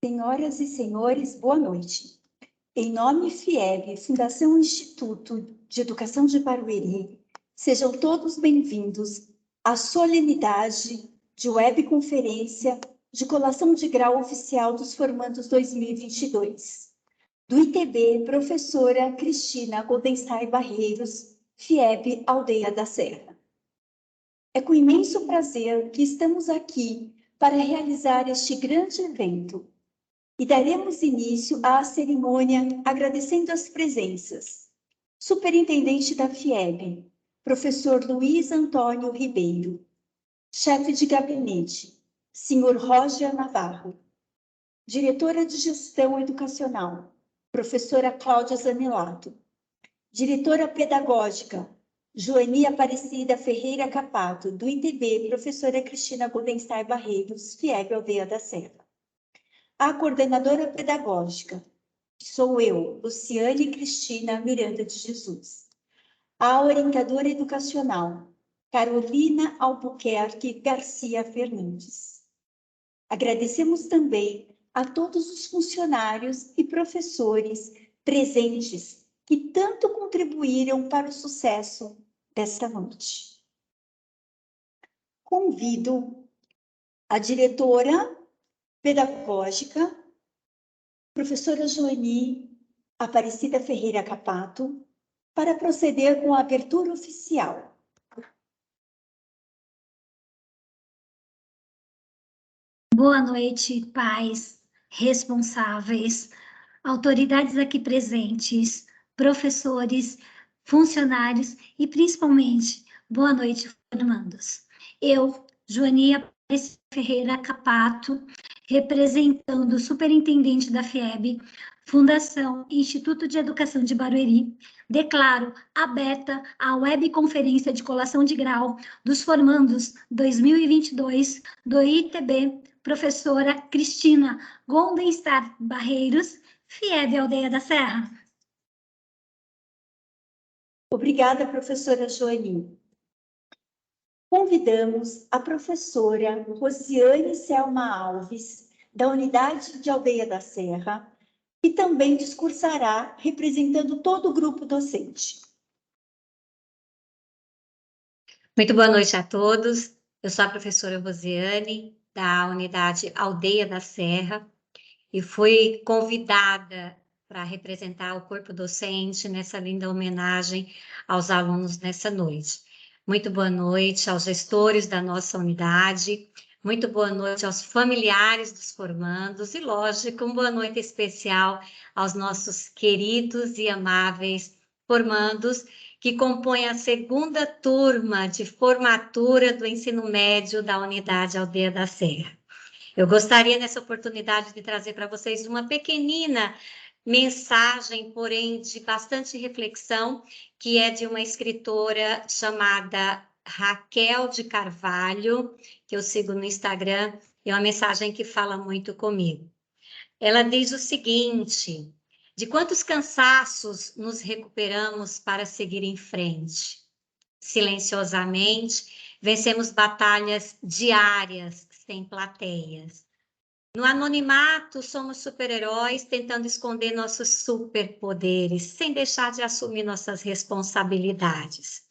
Senhoras e senhores, boa noite. Em nome FIEB, Fundação Instituto de Educação de Barueri, sejam todos bem-vindos à solenidade de webconferência de colação de grau oficial dos formandos 2022. Do ITB, professora Cristina Goldenstein Barreiros, FIEB Aldeia da Serra. É com imenso prazer que estamos aqui para realizar este grande evento. E daremos início à cerimônia agradecendo as presenças. Superintendente da FIEB, professor Luiz Antônio Ribeiro. Chefe de gabinete, senhor Roger Navarro. Diretora de gestão educacional, professora Cláudia Zanilato. Diretora pedagógica, Joani Aparecida Ferreira Capato, do ITB, professora Cristina Goldenstein Barreiros, FIEB Aldeia da Serra. A coordenadora pedagógica, que sou eu, Luciane Cristina Miranda de Jesus. A orientadora educacional, Carolina Albuquerque Garcia Fernandes. Agradecemos também a todos os funcionários e professores presentes que tanto contribuíram para o sucesso desta noite. Convido a diretora pedagógica, professora Joani Aparecida Ferreira Capato, para proceder com a abertura oficial. Boa noite, pais, responsáveis, autoridades aqui presentes, professores, funcionários e, principalmente, boa noite, formandos. Eu, Joani Aparecida Ferreira Capato, representando o superintendente da FIEB, Fundação Instituto de Educação de Barueri, declaro aberta a webconferência de colação de grau dos formandos 2022 do ITB, professora Cristina Goldenstein Barreiros, FIEB Aldeia da Serra. Obrigada, professora Joani. Convidamos a professora Rosiane Selma Alves, da Unidade de Aldeia da Serra, que também discursará representando todo o grupo docente. Muito boa noite a todos. Eu sou a professora Rosiane, da Unidade Aldeia da Serra, e fui convidada para representar o corpo docente nessa linda homenagem aos alunos nessa noite. Muito boa noite aos gestores da nossa unidade, muito boa noite aos familiares dos formandos e, lógico, uma boa noite especial aos nossos queridos e amáveis formandos que compõem a segunda turma de formatura do ensino médio da Unidade Aldeia da Serra. Eu gostaria, nessa oportunidade, de trazer para vocês uma pequenina mensagem, porém de bastante reflexão, que é de uma escritora chamada Raquel de Carvalho, que eu sigo no Instagram, é uma mensagem que fala muito comigo. Ela diz o seguinte: de quantos cansaços nos recuperamos para seguir em frente? Silenciosamente, vencemos batalhas diárias, sem plateias. No anonimato, somos super-heróis tentando esconder nossos superpoderes, sem deixar de assumir nossas responsabilidades.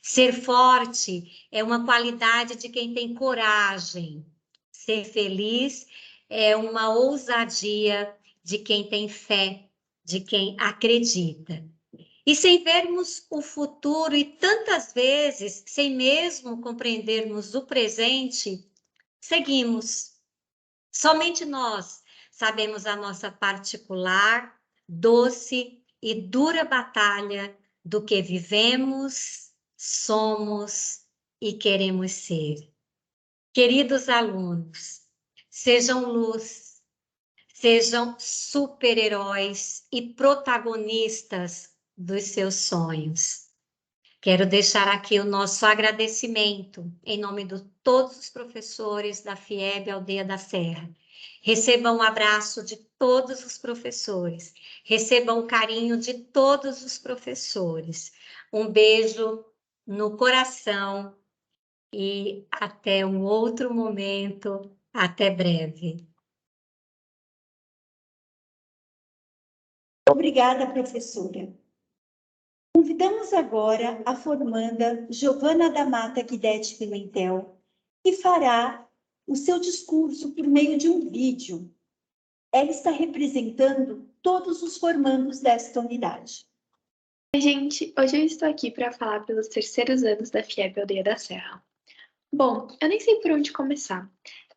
Ser forte é uma qualidade de quem tem coragem. Ser feliz é uma ousadia de quem tem fé, de quem acredita. E sem vermos o futuro e tantas vezes, sem mesmo compreendermos o presente, seguimos. Somente nós sabemos a nossa particular, doce e dura batalha do que vivemos, somos e queremos ser. Queridos alunos, sejam luz, sejam super-heróis e protagonistas dos seus sonhos. Quero deixar aqui o nosso agradecimento em nome de todos os professores da FIEB Aldeia da Serra. Recebam um abraço de todos os professores, recebam o carinho de todos os professores. Um beijo no coração e até um outro momento, até breve. Obrigada, professora. Convidamos agora a formanda Giovana da Mata Guidetti Pimentel, que fará o seu discurso por meio de um vídeo. Ela está representando todos os formandos desta unidade. Oi, gente! Hoje eu estou aqui para falar pelos terceiros anos da FIEB Aldeia da Serra. Bom, eu nem sei por onde começar.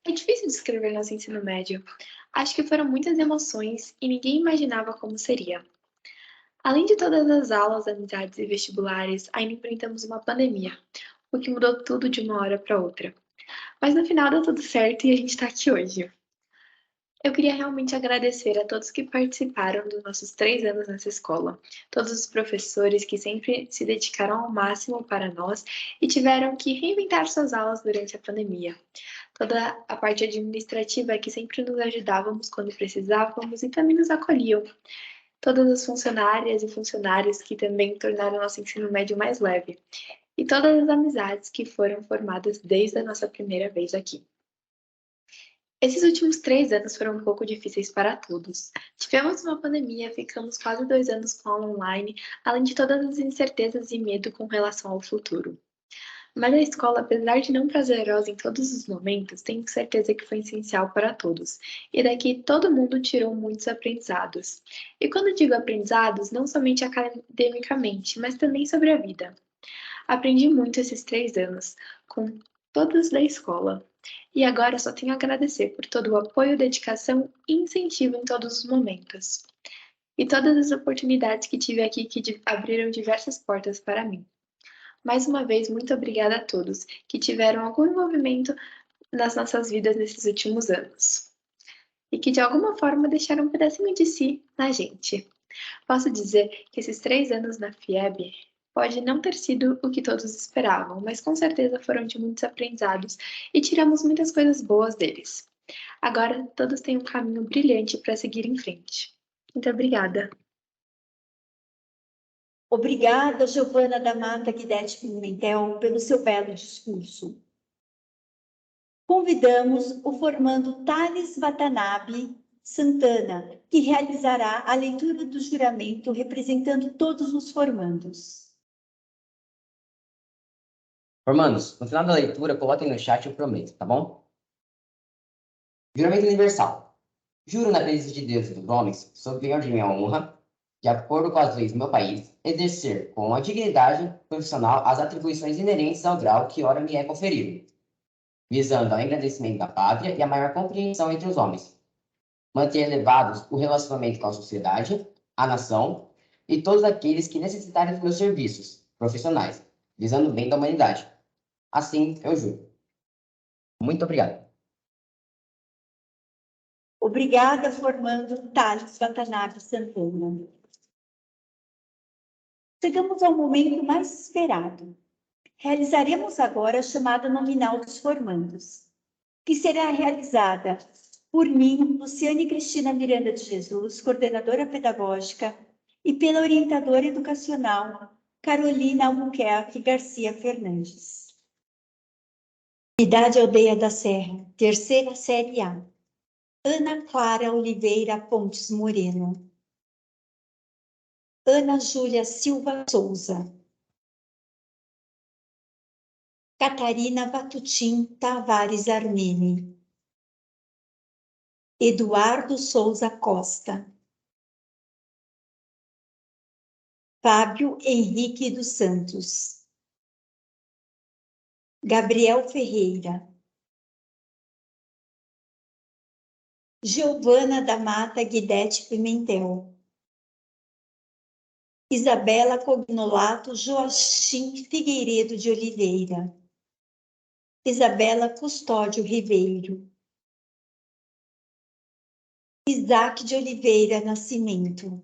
É difícil descrever nosso ensino médio. Acho que foram muitas emoções e ninguém imaginava como seria. Além de todas as aulas, amizades e vestibulares, ainda enfrentamos uma pandemia, o que mudou tudo de uma hora para outra. Mas no final deu tudo certo e a gente está aqui hoje. Eu queria realmente agradecer a todos que participaram dos nossos 3 anos nessa escola, todos os professores que sempre se dedicaram ao máximo para nós e tiveram que reinventar suas aulas durante a pandemia. Toda a parte administrativa que sempre nos ajudávamos quando precisávamos e também nos acolhiam. Todas as funcionárias e funcionários que também tornaram nosso ensino médio mais leve. E todas as amizades que foram formadas desde a nossa primeira vez aqui. Esses últimos 3 anos foram um pouco difíceis para todos. Tivemos uma pandemia, ficamos quase 2 anos com aula online, além de todas as incertezas e medo com relação ao futuro. Mas a escola, apesar de não prazerosa em todos os momentos, tenho certeza que foi essencial para todos. E daqui todo mundo tirou muitos aprendizados. E quando digo aprendizados, não somente academicamente, mas também sobre a vida. Aprendi muito esses 3 anos, com todos da escola. E agora só tenho a agradecer por todo o apoio, dedicação e incentivo em todos os momentos. E todas as oportunidades que tive aqui que abriram diversas portas para mim. Mais uma vez, muito obrigada a todos que tiveram algum envolvimento nas nossas vidas nesses últimos anos. E que de alguma forma deixaram um pedacinho de si na gente. Posso dizer que esses 3 anos na FIEB pode não ter sido o que todos esperavam, mas com certeza foram de muitos aprendizados e tiramos muitas coisas boas deles. Agora todos têm um caminho brilhante para seguir em frente. Muito obrigada. Obrigada, Giovana da Mata Guidetti Pimentel, pelo seu belo discurso. Convidamos o formando Thales Watanabe Santana, que realizará a leitura do juramento representando todos os formandos. Formandos, no final da leitura, coloquem no chat, eu prometo, tá bom? Juramento universal. Juro na presença de Deus e dos homens, sob penhor de minha honra, de acordo com as leis do meu país, exercer com a dignidade profissional as atribuições inerentes ao grau que ora me é conferido, visando ao engrandecimento da pátria e a maior compreensão entre os homens. Manter elevados o relacionamento com a sociedade, a nação e todos aqueles que necessitarem dos meus serviços profissionais, visando o bem da humanidade. Assim, eu juro. Muito obrigado. Obrigada, formando Thales Watanabe Santana. Chegamos ao momento mais esperado. Realizaremos agora a chamada nominal dos formandos, que será realizada por mim, Luciane Cristina Miranda de Jesus, coordenadora pedagógica, e pela orientadora educacional, Carolina Albuquerque Garcia Fernandes. Unidade Aldeia da Serra, terceira série A. Ana Clara Oliveira Pontes Moreno. Ana Júlia Silva Souza. Catarina Vatutim Tavares Armini. Eduardo Souza Costa. Fábio Henrique dos Santos. Gabriel Ferreira. Giovana da Mata Guidetti Pimentel. Isabela Cognolato Joachim Figueiredo de Oliveira. Isabela Custódio Ribeiro. Isaac de Oliveira Nascimento.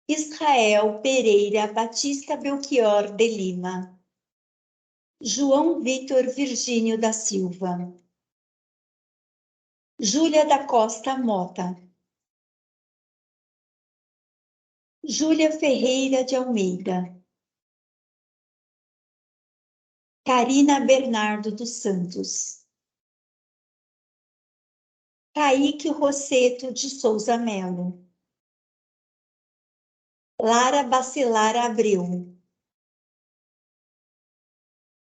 Israel Pereira Batista Belchior de Lima. João Vitor Virgínio da Silva. Júlia da Costa Mota. Júlia Ferreira de Almeida. Carina Bernardo dos Santos. Kaique Rosseto de Souza Melo. Lara Bacelar Abreu.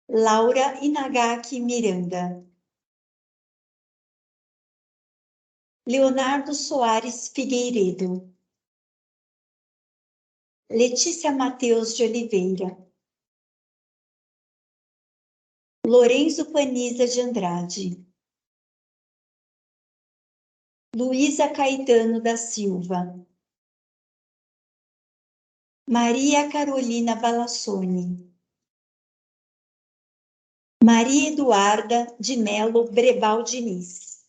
Laura Inagaki Miranda. Leonardo Soares Figueiredo. Letícia Mateus de Oliveira. Lourenço Paniza de Andrade. Luísa Caetano da Silva. Maria Carolina Balassoni. Maria Eduarda de Melo Brebal Diniz.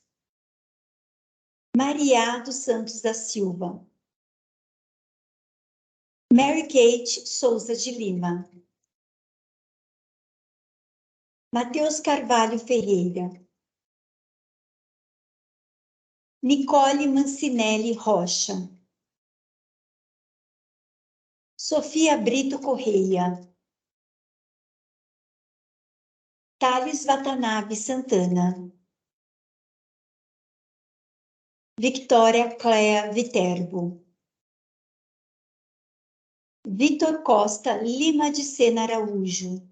Maria dos Santos da Silva. Mary Kate Souza de Lima. Matheus Carvalho Ferreira. Nicole Mancinelli Rocha. Sofia Brito Correia. Thales Watanabe Santana. Victoria Clea Viterbo. Vitor Costa Lima de Sena Araújo.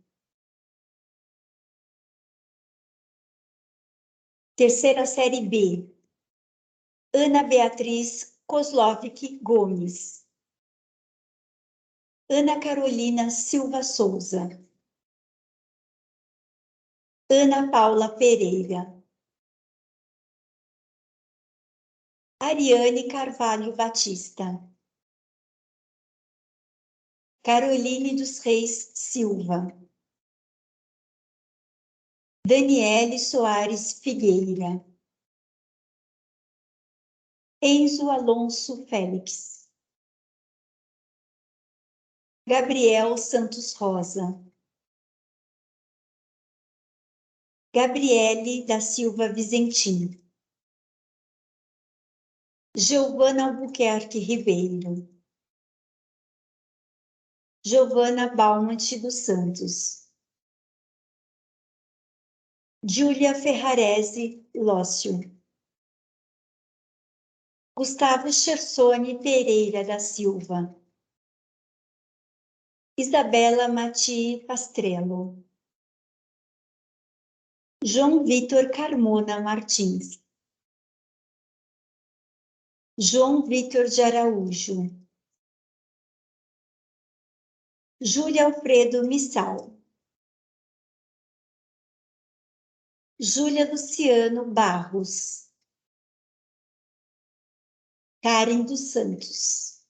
Terceira série B. Ana Beatriz Kozlovic Gomes. Ana Carolina Silva Souza. Ana Paula Pereira. Ariane Carvalho Batista. Caroline dos Reis Silva. Daniele Soares Figueira. Enzo Alonso Félix. Gabriel Santos Rosa. Gabriele da Silva Vizentim. Giovana Albuquerque Ribeiro. Giovana Balmont dos Santos. Júlia Ferrarese Lócio. Gustavo Chersoni Pereira da Silva. Isabela Mati Pastrello. João Vitor Carmona Martins. João Vitor de Araújo. Júlia Alfredo Missal. Júlia Luciano Barros. Karen dos Santos.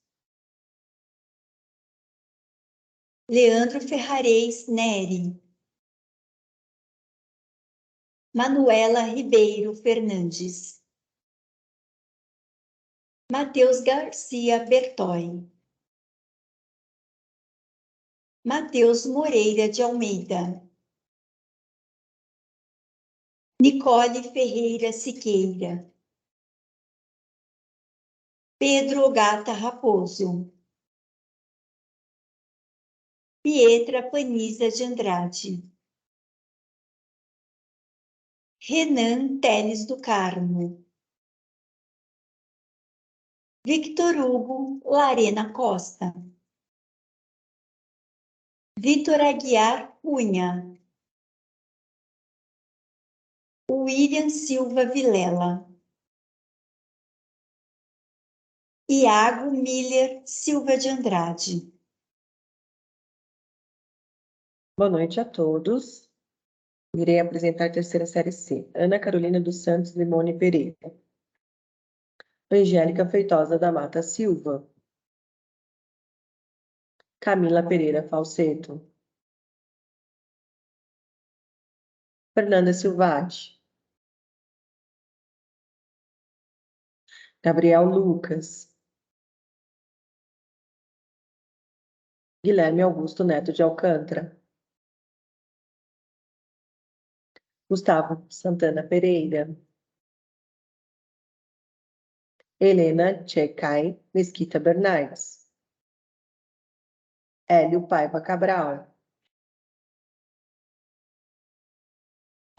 Leandro Ferrarez Neri. Manuela Ribeiro Fernandes. Matheus Garcia Bertói. Matheus Moreira de Almeida. Nicole Ferreira Siqueira. Pedro Ogata Raposo. Pietra Paniza de Andrade. Renan Teles do Carmo. Victor Hugo Larena Costa. Vitor Aguiar Cunha. William Silva Vilela. Iago Miller Silva de Andrade. Boa noite a todos. Irei apresentar a terceira série C. Ana Carolina dos Santos Limone Pereira. Angélica Feitosa da Mata Silva. Camila Pereira Falseto. Fernanda Silvati. Gabriel Lucas. Guilherme Augusto Neto de Alcântara. Gustavo Santana Pereira. Helena Tchecai Mesquita Bernardes. Hélio Paiva Cabral.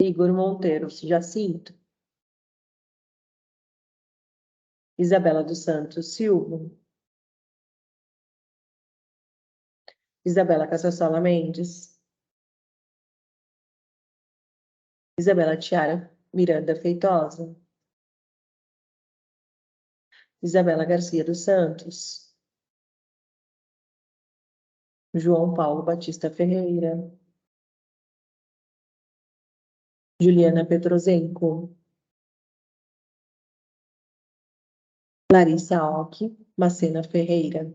Igor Monteiro Jacinto. Isabela dos Santos Silva. Isabela Cassassola Mendes. Isabela Tiara Miranda Feitosa. Isabela Garcia dos Santos. João Paulo Batista Ferreira. Juliana Petrozenko. Larissa Alck Macena Ferreira.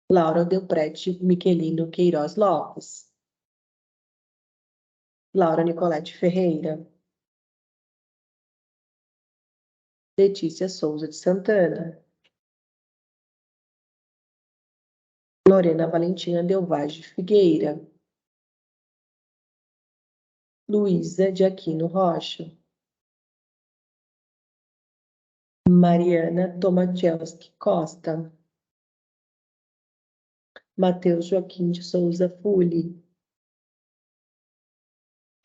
Laura Delprete Miquelino Queiroz Lopes. Laura Nicolete Ferreira. Letícia Souza de Santana. Lorena Valentina Delvage Figueira. Luísa de Aquino Rocha. Mariana Tomaszewski Costa. Matheus Joaquim de Souza Fuli.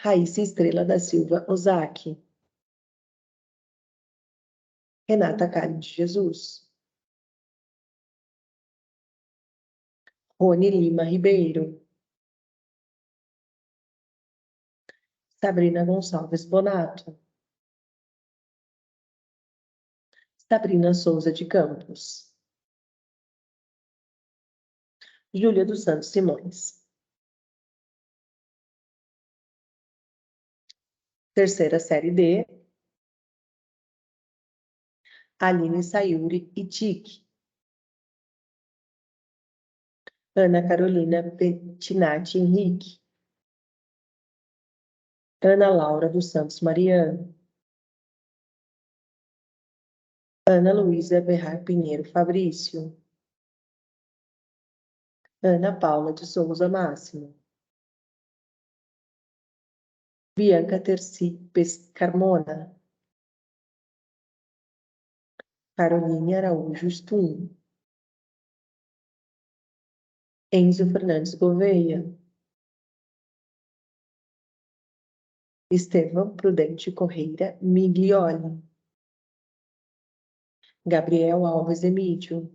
Raíssa Estrela da Silva Ozaki. Renata Karen de Jesus. Rony Lima Ribeiro. Sabrina Gonçalves Bonato. Sabrina Souza de Campos. Júlia dos Santos Simões. Terceira série D. Aline Sayuri Itik. Ana Carolina Pettinati Henrique. Ana Laura dos Santos Mariano. Ana Luísa Berrar Pinheiro Fabrício. Ana Paula de Souza Máximo. Bianca Terci Carmona. Caroline Araújo Stum. Enzo Fernandes Gouveia. Estevão Prudente Correia Miglioli. Gabriel Alves Emídio.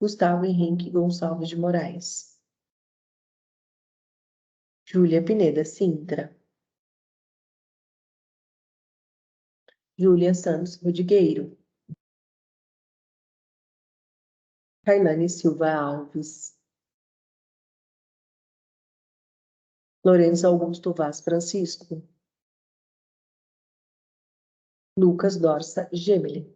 Gustavo Henrique Gonçalves de Moraes. Júlia Pineda Sintra. Júlia Santos Rodrigueiro. Kailane Silva Alves. Lourenço Augusto Vaz Francisco. Lucas Dorsa Gemeli.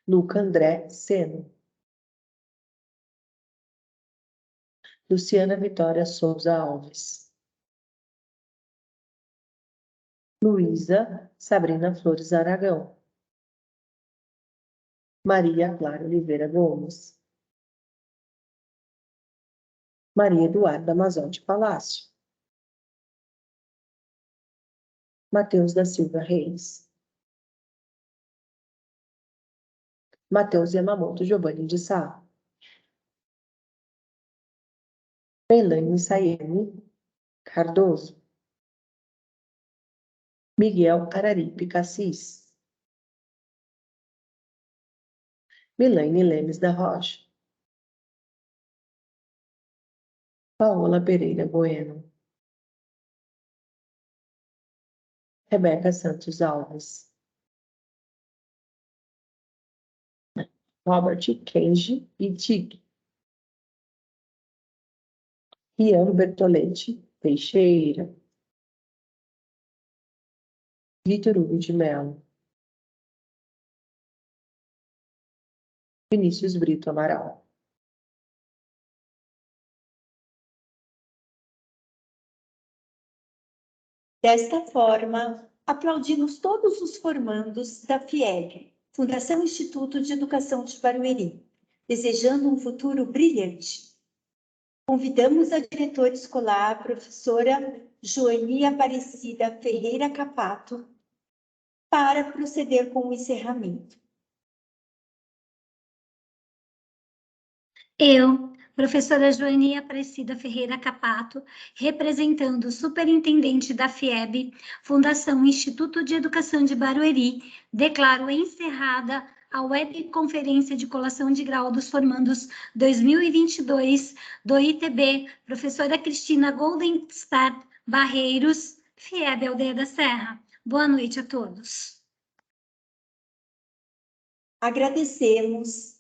Luca André Seno. Luciana Vitória Souza Alves. Luísa Sabrina Flores Aragão. Maria Clara Oliveira Gomes. Maria Eduarda Mazotti Palácio. Matheus da Silva Reis. Matheus Yamamoto Giovanni de Sá. Elaine Sayene Cardoso. Miguel Araripe Cassis. Milaine Lemes da Rocha. Paola Pereira Bueno. Rebeca Santos Alves. Robert Kenji Itig. Rian Bertoletti Teixeira. Vitor Hugo de Mello. Vinícius Brito Amaral. Desta forma, aplaudimos todos os formandos da FIEG, Fundação Instituto de Educação de Barueri, desejando um futuro brilhante. Convidamos a diretora escolar, a professora Joani Aparecida Ferreira Capato, para proceder com o encerramento. Eu, professora Joania Aparecida Ferreira Capato, representando o superintendente da FIEB, Fundação Instituto de Educação de Barueri, declaro encerrada a webconferência de colação de grau dos formandos 2022 do ITB, professora Cristina Goldenstadt Barreiros, FIEB Aldeia da Serra. Boa noite a todos. Agradecemos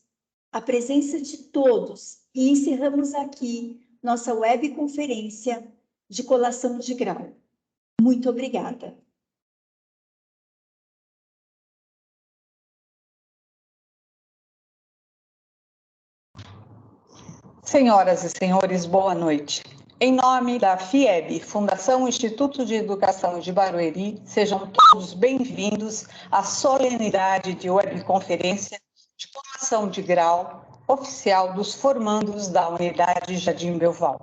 a presença de todos e encerramos aqui nossa webconferência de colação de grau. Muito obrigada. Senhoras e senhores, boa noite. Em nome da FIEB, Fundação Instituto de Educação de Barueri, sejam todos bem-vindos à solenidade de webconferência de colação de grau oficial dos formandos da Unidade Jardim Belval.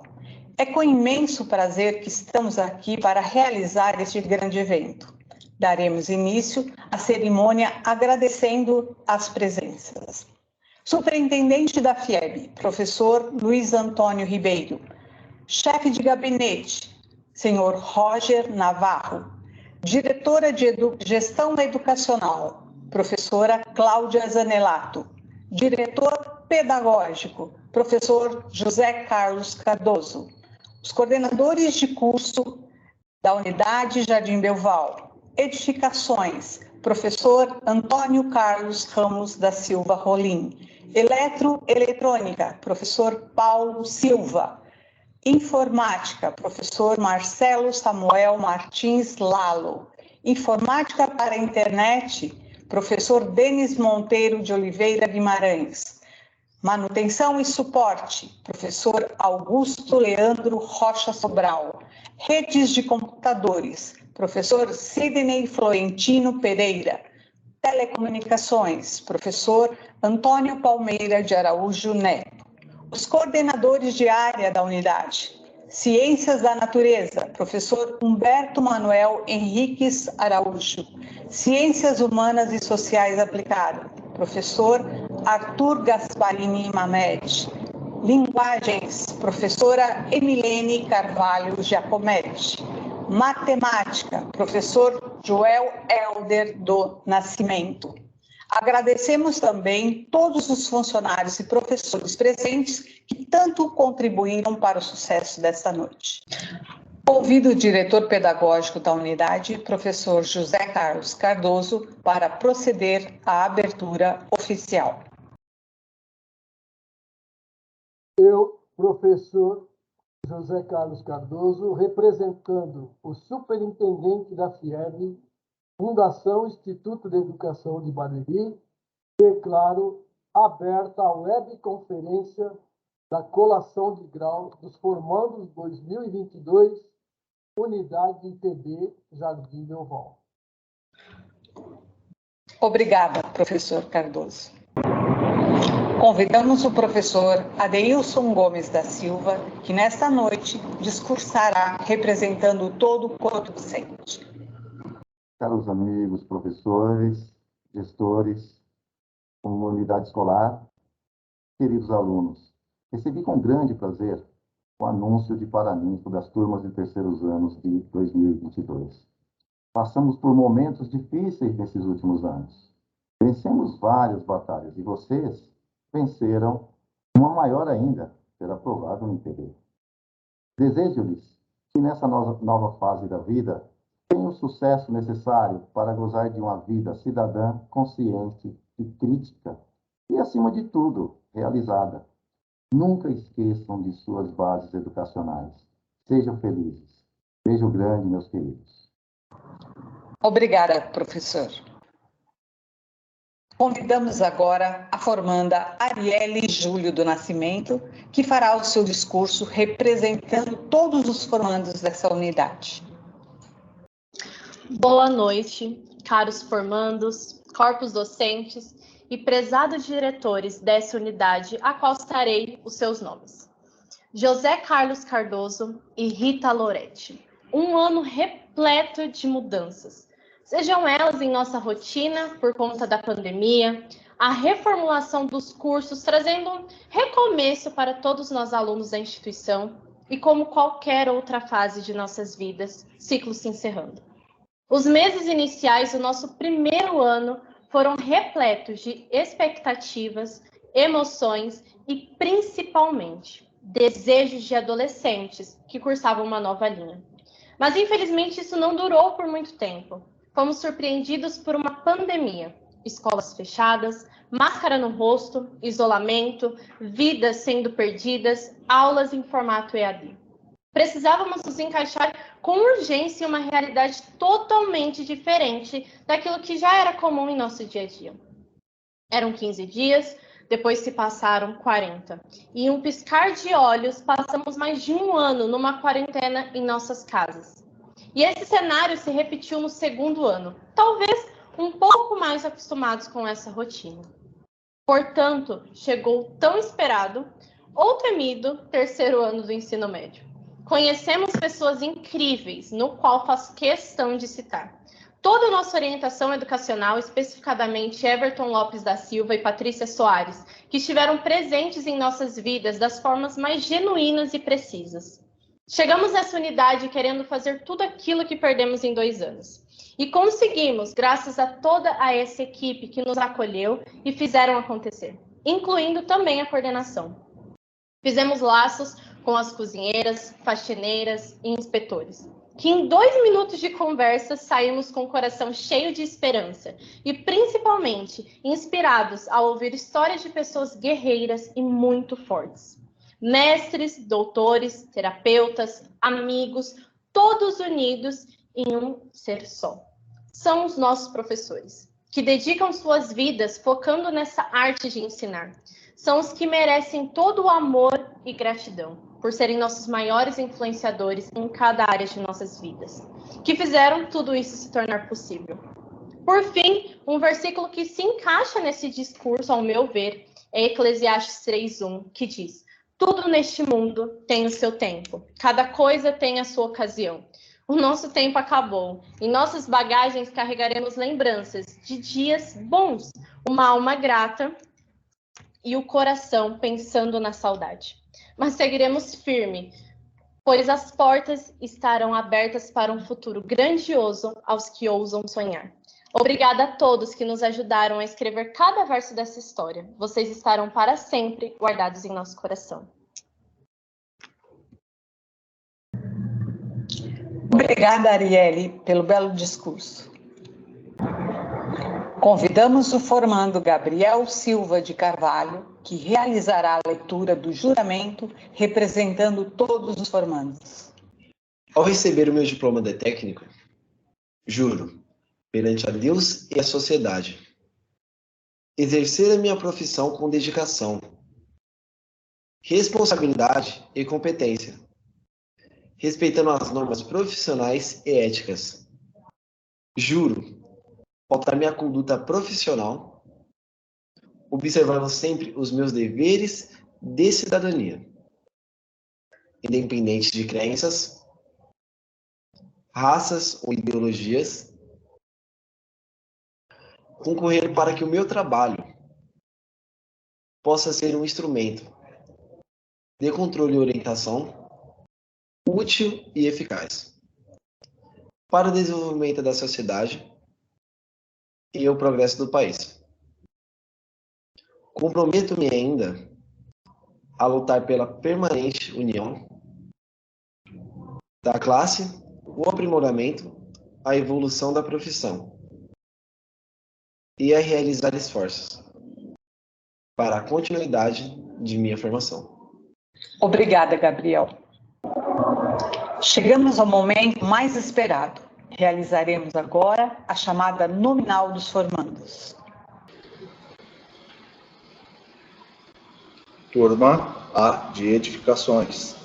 É com imenso prazer que estamos aqui para realizar este grande evento. Daremos início à cerimônia agradecendo as presenças. Superintendente da FIEB, professor Luiz Antônio Ribeiro. Chefe de gabinete, senhor Roger Navarro. Diretora de Gestão Educacional, professora Cláudia Zanelato. Diretor pedagógico, professor José Carlos Cardoso. Os coordenadores de curso da Unidade Jardim Belval. Edificações, professor Antônio Carlos Ramos da Silva Rolim. Eletroeletrônica, professor Paulo Silva. Informática, professor Marcelo Samuel Martins Lalo. Informática para a internet, professor Denis Monteiro de Oliveira Guimarães. Manutenção e suporte, professor Augusto Leandro Rocha Sobral. Redes de computadores, professor Sidney Florentino Pereira. Telecomunicações, professor Antônio Palmeira de Araújo Neto. Os coordenadores de área da unidade. Ciências da Natureza, professor Humberto Manuel Henriques Araújo. Ciências Humanas e Sociais Aplicadas, professor Arthur Gasparini Mamed. Linguagens, professora Emilene Carvalho Giacometti. Matemática, professor Joel Helder do Nascimento. Agradecemos também todos os funcionários e professores presentes que tanto contribuíram para o sucesso desta noite. Convido o diretor pedagógico da unidade, professor José Carlos Cardoso, para proceder à abertura oficial. Eu, professor José Carlos Cardoso, representando o superintendente da FIEB, Fundação Instituto de Educação de Barueri, declaro aberta a webconferência da colação de grau dos formandos 2022, Unidade ITB Jardim Belval. Obrigada, professor Cardoso. Convidamos o professor Adeilson Gomes da Silva, que nesta noite discursará representando todo o corpo docente. Caros amigos, professores, gestores, comunidade escolar, queridos alunos, recebi com grande prazer o anúncio de paraninfo das turmas de terceiros anos de 2022. Passamos por momentos difíceis nesses últimos anos. Vencemos várias batalhas e vocês venceram uma maior ainda, ter aprovado no ITB. Desejo-lhes que nessa nova fase da vida tenham o sucesso necessário para gozar de uma vida cidadã, consciente e crítica e, acima de tudo, realizada. Nunca esqueçam de suas bases educacionais. Sejam felizes. Beijo grande, meus queridos. Obrigada, professor. Convidamos agora a formanda Arielle Júlio do Nascimento, que fará o seu discurso representando todos os formandos dessa unidade. Boa noite, caros formandos, corpos docentes e prezados diretores dessa unidade, a qual citarei os seus nomes. José Carlos Cardoso e Rita Loretti. Um ano repleto de mudanças, sejam elas em nossa rotina por conta da pandemia, a reformulação dos cursos, trazendo um recomeço para todos nós alunos da instituição e, como qualquer outra fase de nossas vidas, ciclo se encerrando. Os meses iniciais do nosso primeiro ano foram repletos de expectativas, emoções e, principalmente, desejos de adolescentes que cursavam uma nova linha. Mas, infelizmente, isso não durou por muito tempo. Fomos surpreendidos por uma pandemia, escolas fechadas, máscara no rosto, isolamento, vidas sendo perdidas, aulas em formato EAD. Precisávamos nos encaixar com urgência em uma realidade totalmente diferente daquilo que já era comum em nosso dia a dia. Eram 15 dias, depois se passaram 40. E em um piscar de olhos, passamos mais de um ano numa quarentena em nossas casas. E esse cenário se repetiu no segundo ano, talvez um pouco mais acostumados com essa rotina. Portanto, chegou o tão esperado ou temido terceiro ano do ensino médio. Conhecemos pessoas incríveis, no qual faço questão de citar. Toda a nossa orientação educacional, especificadamente Everton Lopes da Silva e Patrícia Soares, que estiveram presentes em nossas vidas das formas mais genuínas e precisas. Chegamos nessa unidade querendo fazer tudo aquilo que perdemos em 2 anos. E conseguimos, graças a toda essa equipe que nos acolheu e fizeram acontecer, incluindo também a coordenação. Fizemos laços com as cozinheiras, faxineiras e inspetores, que em 2 minutos de conversa saímos com o coração cheio de esperança e principalmente inspirados a ouvir histórias de pessoas guerreiras e muito fortes. Mestres, doutores, terapeutas, amigos, todos unidos em um ser só. São os nossos professores, que dedicam suas vidas focando nessa arte de ensinar. São os que merecem todo o amor e gratidão, por serem nossos maiores influenciadores em cada área de nossas vidas, que fizeram tudo isso se tornar possível. Por fim, um versículo que se encaixa nesse discurso, ao meu ver, é Eclesiastes 3:1, que diz: tudo neste mundo tem o seu tempo, cada coisa tem a sua ocasião. O nosso tempo acabou. Em nossas bagagens carregaremos lembranças de dias bons, uma alma grata e o coração pensando na saudade. Mas seguiremos firme, pois as portas estarão abertas para um futuro grandioso aos que ousam sonhar. Obrigada a todos que nos ajudaram a escrever cada verso dessa história. Vocês estarão para sempre guardados em nosso coração. Obrigada, Arielle, pelo belo discurso. Convidamos o formando Gabriel Silva de Carvalho, que realizará a leitura do juramento, representando todos os formandos. Ao receber o meu diploma de técnico, juro, perante a Deus e a sociedade, exercer a minha profissão com dedicação, responsabilidade e competência, respeitando as normas profissionais e éticas. Juro pautar minha conduta profissional, observando sempre os meus deveres de cidadania, independente de crenças, raças ou ideologias, concorrer para que o meu trabalho possa ser um instrumento de controle e orientação útil e eficaz para o desenvolvimento da sociedade e o progresso do país. Comprometo-me ainda a lutar pela permanente união da classe, o aprimoramento, a evolução da profissão e a realizar esforços para a continuidade de minha formação. Obrigada, Gabriel. Chegamos ao momento mais esperado. Realizaremos agora a chamada nominal dos formandos. Turma A de Edificações: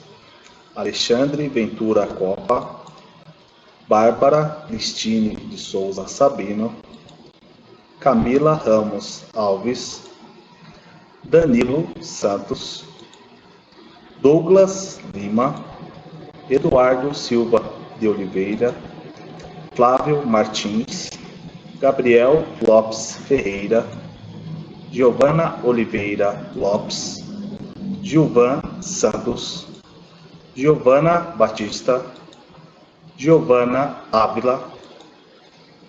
Alexandre Ventura Copa, Bárbara Cristine de Souza Sabino, Camila Ramos Alves, Danilo Santos, Douglas Lima, Eduardo Silva de Oliveira, Flávio Martins, Gabriel Lopes Ferreira, Giovana Oliveira Lopes, Gilvan Santos, Giovana Batista, Giovana Ávila,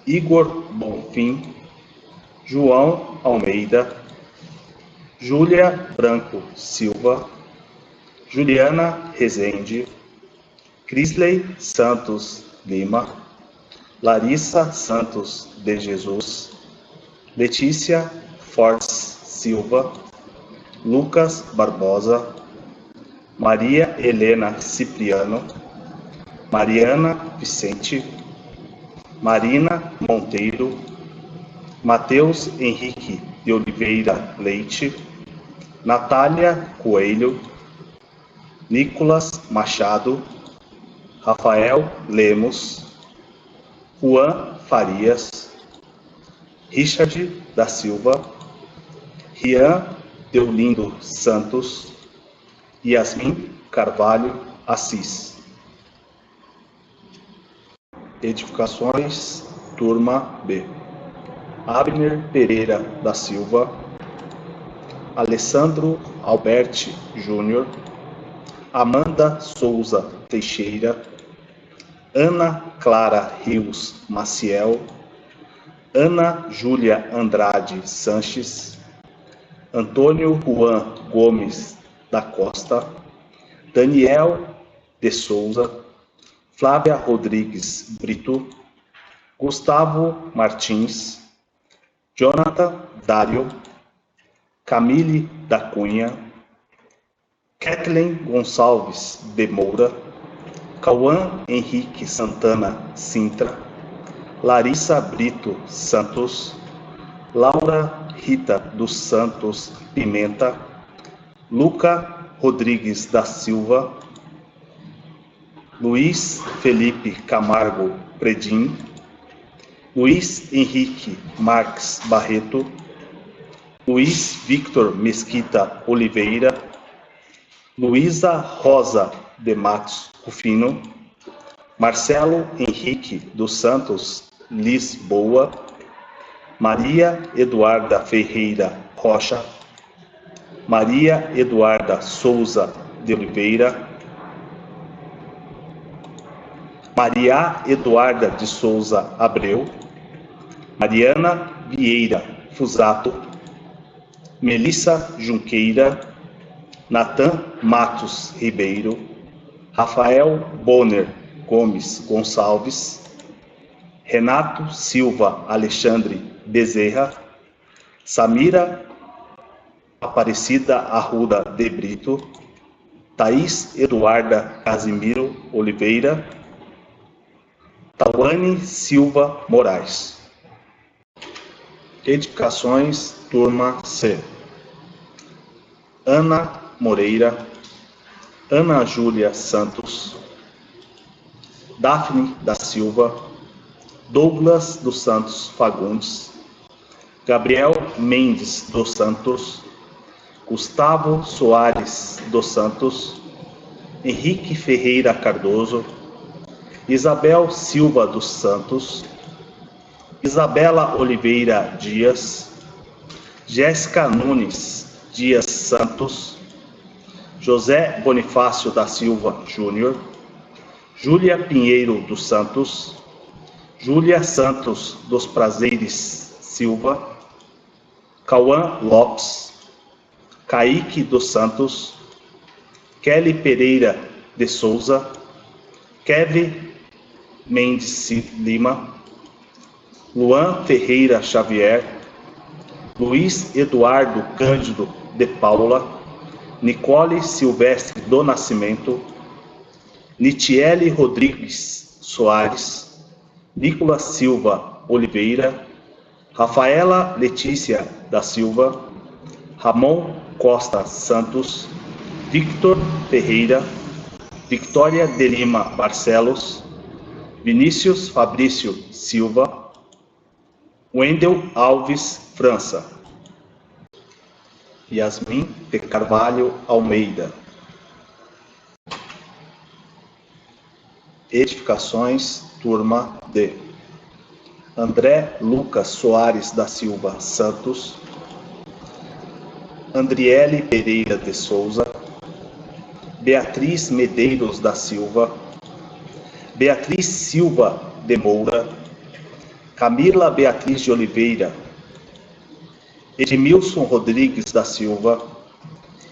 Igor Bonfim, João Almeida, Júlia Branco Silva, Juliana Rezende, Crisley Santos Lima, Larissa Santos de Jesus, Letícia Fortes Silva, Lucas Barbosa, Maria Helena Cipriano, Mariana Vicente, Marina Monteiro, Matheus Henrique de Oliveira Leite, Natália Coelho, Nicolas Machado, Rafael Lemos, Juan Farias, Richard da Silva, Rian Deolindo Santos, Yasmin Carvalho Assis. Edificações, turma B. Abner Pereira da Silva, Alessandro Alberti Júnior, Amanda Souza Teixeira, Ana Clara Rios Maciel, Ana Júlia Andrade Sanches, Antônio Juan Gomes da Costa, Daniel de Souza, Flávia Rodrigues Brito, Gustavo Martins, Jonathan Dário, Camille da Cunha, Kathleen Gonçalves de Moura, Cauã Henrique Santana Sintra, Larissa Brito Santos, Laura Rita dos Santos Pimenta, Luca Rodrigues da Silva, Luiz Felipe Camargo Predim, Luiz Henrique Marques Barreto, Luiz Victor Mesquita Oliveira, Luísa Rosa de Matos Rufino, Marcelo Henrique dos Santos Lisboa, Maria Eduarda Ferreira Rocha, Maria Eduarda Souza de Oliveira, Maria Eduarda de Souza Abreu, Mariana Vieira Fusato, Melissa Junqueira, Natan Matos Ribeiro, Rafael Bonner Gomes Gonçalves, Renato Silva Alexandre Bezerra, Samira Aparecida Arruda de Brito, Thaís Eduarda Casimiro Oliveira, Tawane Silva Moraes. Edificações, turma C. Ana Moreira, Ana Júlia Santos, Daphne da Silva, Douglas dos Santos Fagundes, Gabriel Mendes dos Santos, Gustavo Soares dos Santos, Henrique Ferreira Cardoso, Isabel Silva dos Santos, Isabela Oliveira Dias, Jéssica Nunes Dias Santos, José Bonifácio da Silva Júnior, Júlia Pinheiro dos Santos, Júlia Santos dos Prazeres Silva, Cauã Lopes, Caíque dos Santos, Kelly Pereira de Souza, Kevin Mendes Lima, Luan Ferreira Xavier, Luiz Eduardo Cândido de Paula, Nicole Silvestre do Nascimento, Nitiele Rodrigues Soares, Nicolas Silva Oliveira, Rafaela Letícia da Silva, Ramon Costa Santos, Victor Ferreira, Victoria de Lima Barcelos, Vinícius Fabrício Silva, Wendel Alves França, Yasmin de Carvalho Almeida. Edificações, turma D. André Lucas Soares da Silva Santos, Andriele Pereira de Souza, Beatriz Medeiros da Silva, Beatriz Silva de Moura, Camila Beatriz de Oliveira, Edmilson Rodrigues da Silva,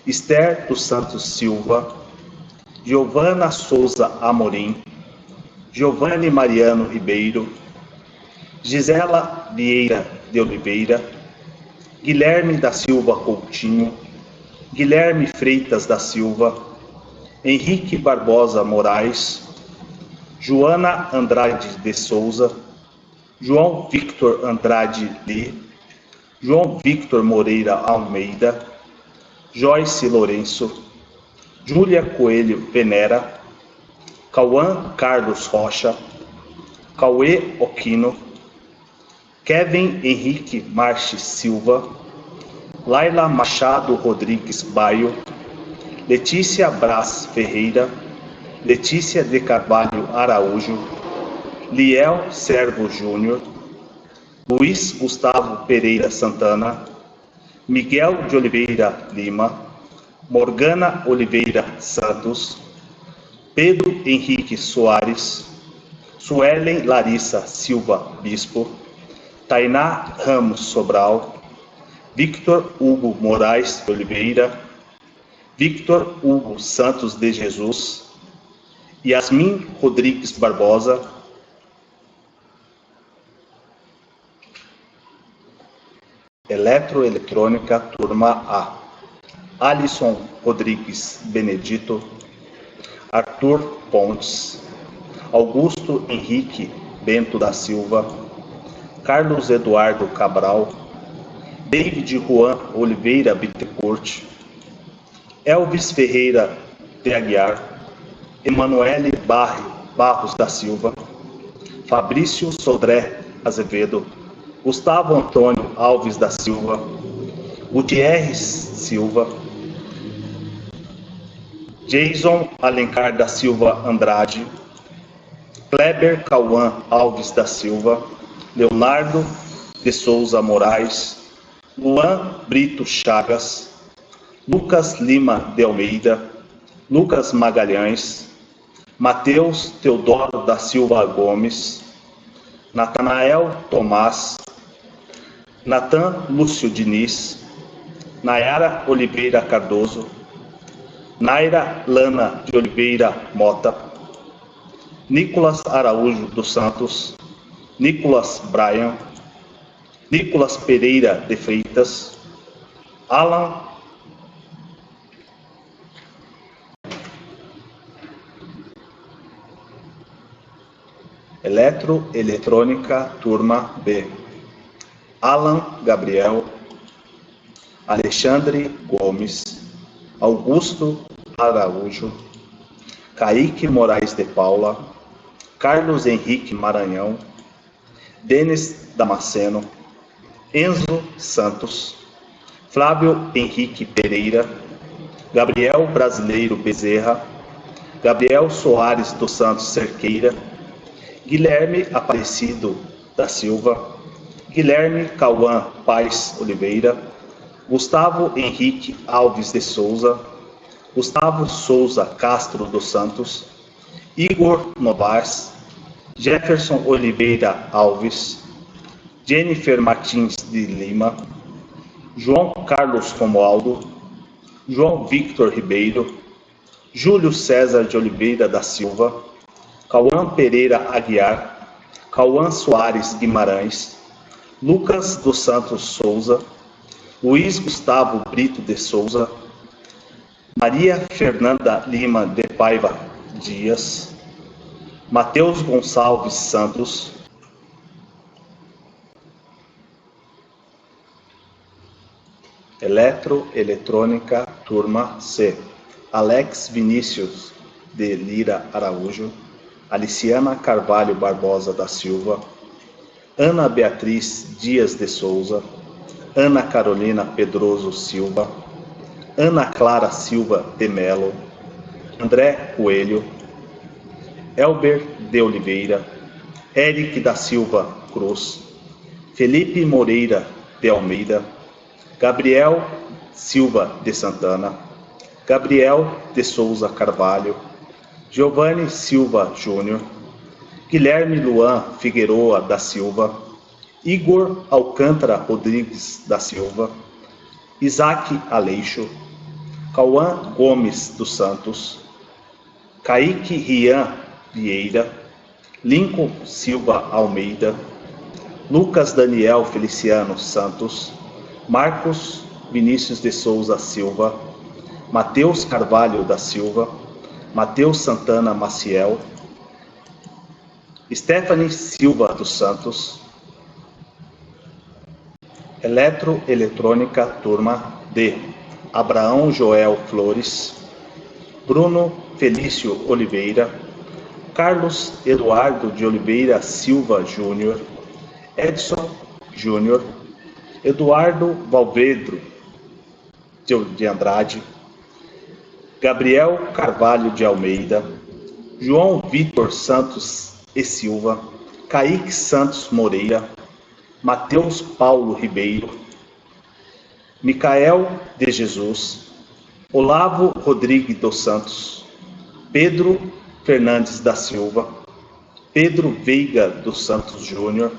Esther dos Santos Silva, Giovana Souza Amorim, Giovanni Mariano Ribeiro, Gisela Vieira de Oliveira, Guilherme da Silva Coutinho, Guilherme Freitas da Silva, Henrique Barbosa Moraes, Joana Andrade de Souza, João Victor Andrade Lee, João Victor Moreira Almeida, Joyce Lourenço, Júlia Coelho Venera, Cauã Carlos Rocha, Cauê Oquino, Kevin Henrique Marques Silva, Laila Machado Rodrigues Baio, Letícia Braz Ferreira, Letícia de Carvalho Araújo, Liel Servo Júnior, Luiz Gustavo Pereira Santana, Miguel de Oliveira Lima, Morgana Oliveira Santos, Pedro Henrique Soares, Suelen Larissa Silva Bispo, Tainá Ramos Sobral, Victor Hugo Moraes de Oliveira, Victor Hugo Santos de Jesus, Yasmin Rodrigues Barbosa, Eletroeletrônica, turma A. Alisson Rodrigues Benedito, Arthur Pontes, Augusto Henrique Bento da Silva, Carlos Eduardo Cabral, David Juan Oliveira Bittencourt, Elvis Ferreira de Aguiar, Emanuele Barros da Silva, Fabrício Sodré Azevedo, Gustavo Antônio Alves da Silva, Gutierrez Silva, Jason Alencar da Silva Andrade, Kleber Cauã Alves da Silva, Leonardo de Souza Moraes, Luan Brito Chagas, Lucas Lima de Almeida, Lucas Magalhães, Mateus Teodoro da Silva Gomes, Natanael Tomás, Natan Lúcio Diniz, Nayara Oliveira Cardoso, Naira Lana de Oliveira Mota, Nicolas Araújo dos Santos, Nicolas Bryan, Nicolas Pereira de Freitas, Alan Eletroeletrônica, turma B. Alan Gabriel, Alexandre Gomes, Augusto Araújo, Kaique Moraes de Paula, Carlos Henrique Maranhão, Denis Damasceno, Enzo Santos, Flávio Henrique Pereira, Gabriel Brasileiro Bezerra, Gabriel Soares dos Santos Cerqueira, Guilherme Aparecido da Silva, Guilherme Cauã Paes Oliveira, Gustavo Henrique Alves de Souza, Gustavo Souza Castro dos Santos, Igor Novais, Jefferson Oliveira Alves, Jennifer Martins de Lima, João Carlos Romualdo, João Victor Ribeiro, Júlio César de Oliveira da Silva, Cauã Pereira Aguiar, Cauã Soares Guimarães, Lucas dos Santos Souza, Luiz Gustavo Brito de Souza, Maria Fernanda Lima de Paiva Dias, Mateus Gonçalves Santos, Eletroeletrônica, turma C. Alex Vinícius de Lira Araújo, Aliciana Carvalho Barbosa da Silva, Ana Beatriz Dias de Souza, Ana Carolina Pedroso Silva, Ana Clara Silva de Melo, André Coelho, Elber de Oliveira, Eric da Silva Cruz, Felipe Moreira de Almeida, Gabriel Silva de Santana, Gabriel de Souza Carvalho, Giovanni Silva Júnior, Guilherme Luan Figueroa da Silva, Igor Alcântara Rodrigues da Silva, Isaac Aleixo, Cauã Gomes dos Santos, Kaique Rian Vieira, Lincoln Silva Almeida, Lucas Daniel Feliciano Santos, Marcos Vinícius de Souza Silva, Mateus Carvalho da Silva, Mateus Santana Maciel, Stephanie Silva dos Santos, Eletroeletrônica Turma D, Abraão Joel Flores, Bruno Felício Oliveira, Carlos Eduardo de Oliveira Silva Júnior, Edson Júnior, Eduardo Valvedro de Andrade, Gabriel Carvalho de Almeida, João Vitor Santos e Silva, Kaique Santos Moreira, Mateus Paulo Ribeiro, Micael de Jesus, Olavo Rodrigues dos Santos, Pedro Fernandes da Silva, Pedro Veiga dos Santos Júnior,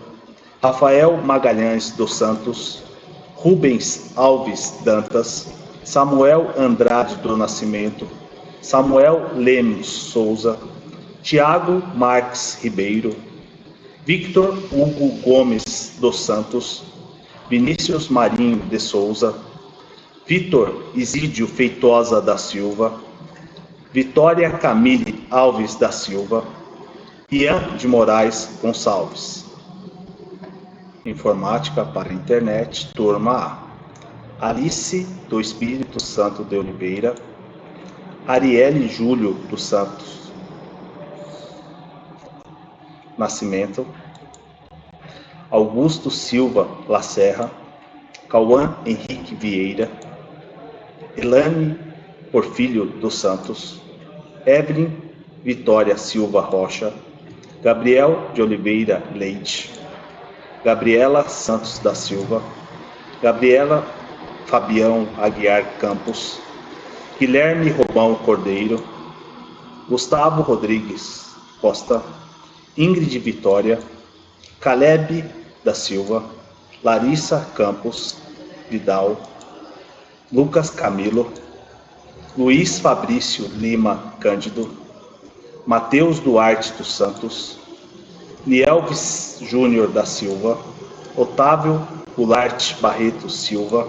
Rafael Magalhães dos Santos, Rubens Alves Dantas, Samuel Andrade do Nascimento, Samuel Lemos Souza, Tiago Marques Ribeiro, Victor Hugo Gomes dos Santos, Vinícius Marinho de Souza, Vitor Isídio Feitosa da Silva, Vitória Camille Alves da Silva, Ian de Moraes Gonçalves. Informática para a Internet, turma A. Alice do Espírito Santo de Oliveira, Arielle Júlio dos Santos Nascimento, Augusto Silva Lacerra, Cauã Henrique Vieira, Elane Porfílio dos Santos, Evelyn Vitória Silva Rocha, Gabriel de Oliveira Leite, Gabriela Santos da Silva, Gabriela Fabião Aguiar Campos, Guilherme Robão Cordeiro, Gustavo Rodrigues Costa, Ingrid Vitória, Caleb da Silva, Larissa Campos Vidal, Lucas Camilo, Luiz Fabrício Lima Cândido, Mateus Duarte dos Santos, Nielvis Júnior da Silva, Otávio Goulart Barreto Silva,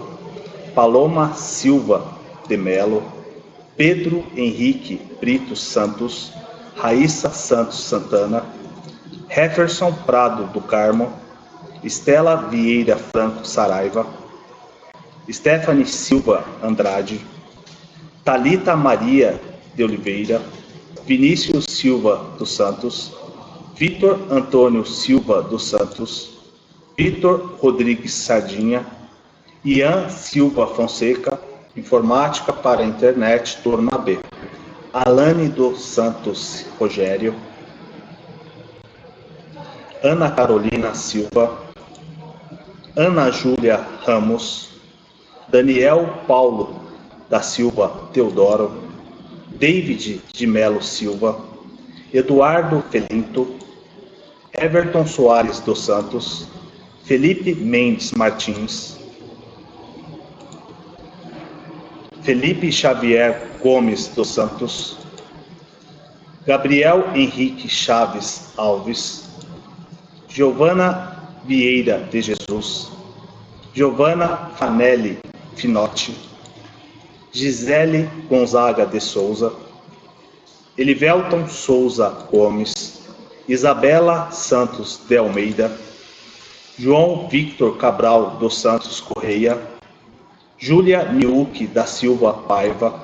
Paloma Silva de Melo, Pedro Henrique Brito Santos, Raíssa Santos Santana, Jefferson Prado do Carmo, Estela Vieira Franco Saraiva, Stephanie Silva Andrade, Thalita Maria de Oliveira, Vinícius Silva dos Santos, Vitor Antônio Silva dos Santos, Vitor Rodrigues Sardinha, Ian Silva Fonseca, Informática para a Internet, turma B, Alane dos Santos Rogério, Ana Carolina Silva, Ana Júlia Ramos, Daniel Paulo da Silva Teodoro, David de Melo Silva, Eduardo Felinto, Everton Soares dos Santos, Felipe Mendes Martins, Felipe Xavier Gomes dos Santos, Gabriel Henrique Chaves Alves, Giovana Vieira de Jesus, Giovana Fanelli Finotti, Gisele Gonzaga de Souza, Elivelton Souza Gomes, Isabela Santos de Almeida, João Victor Cabral dos Santos Correia, Júlia Niuque da Silva Paiva,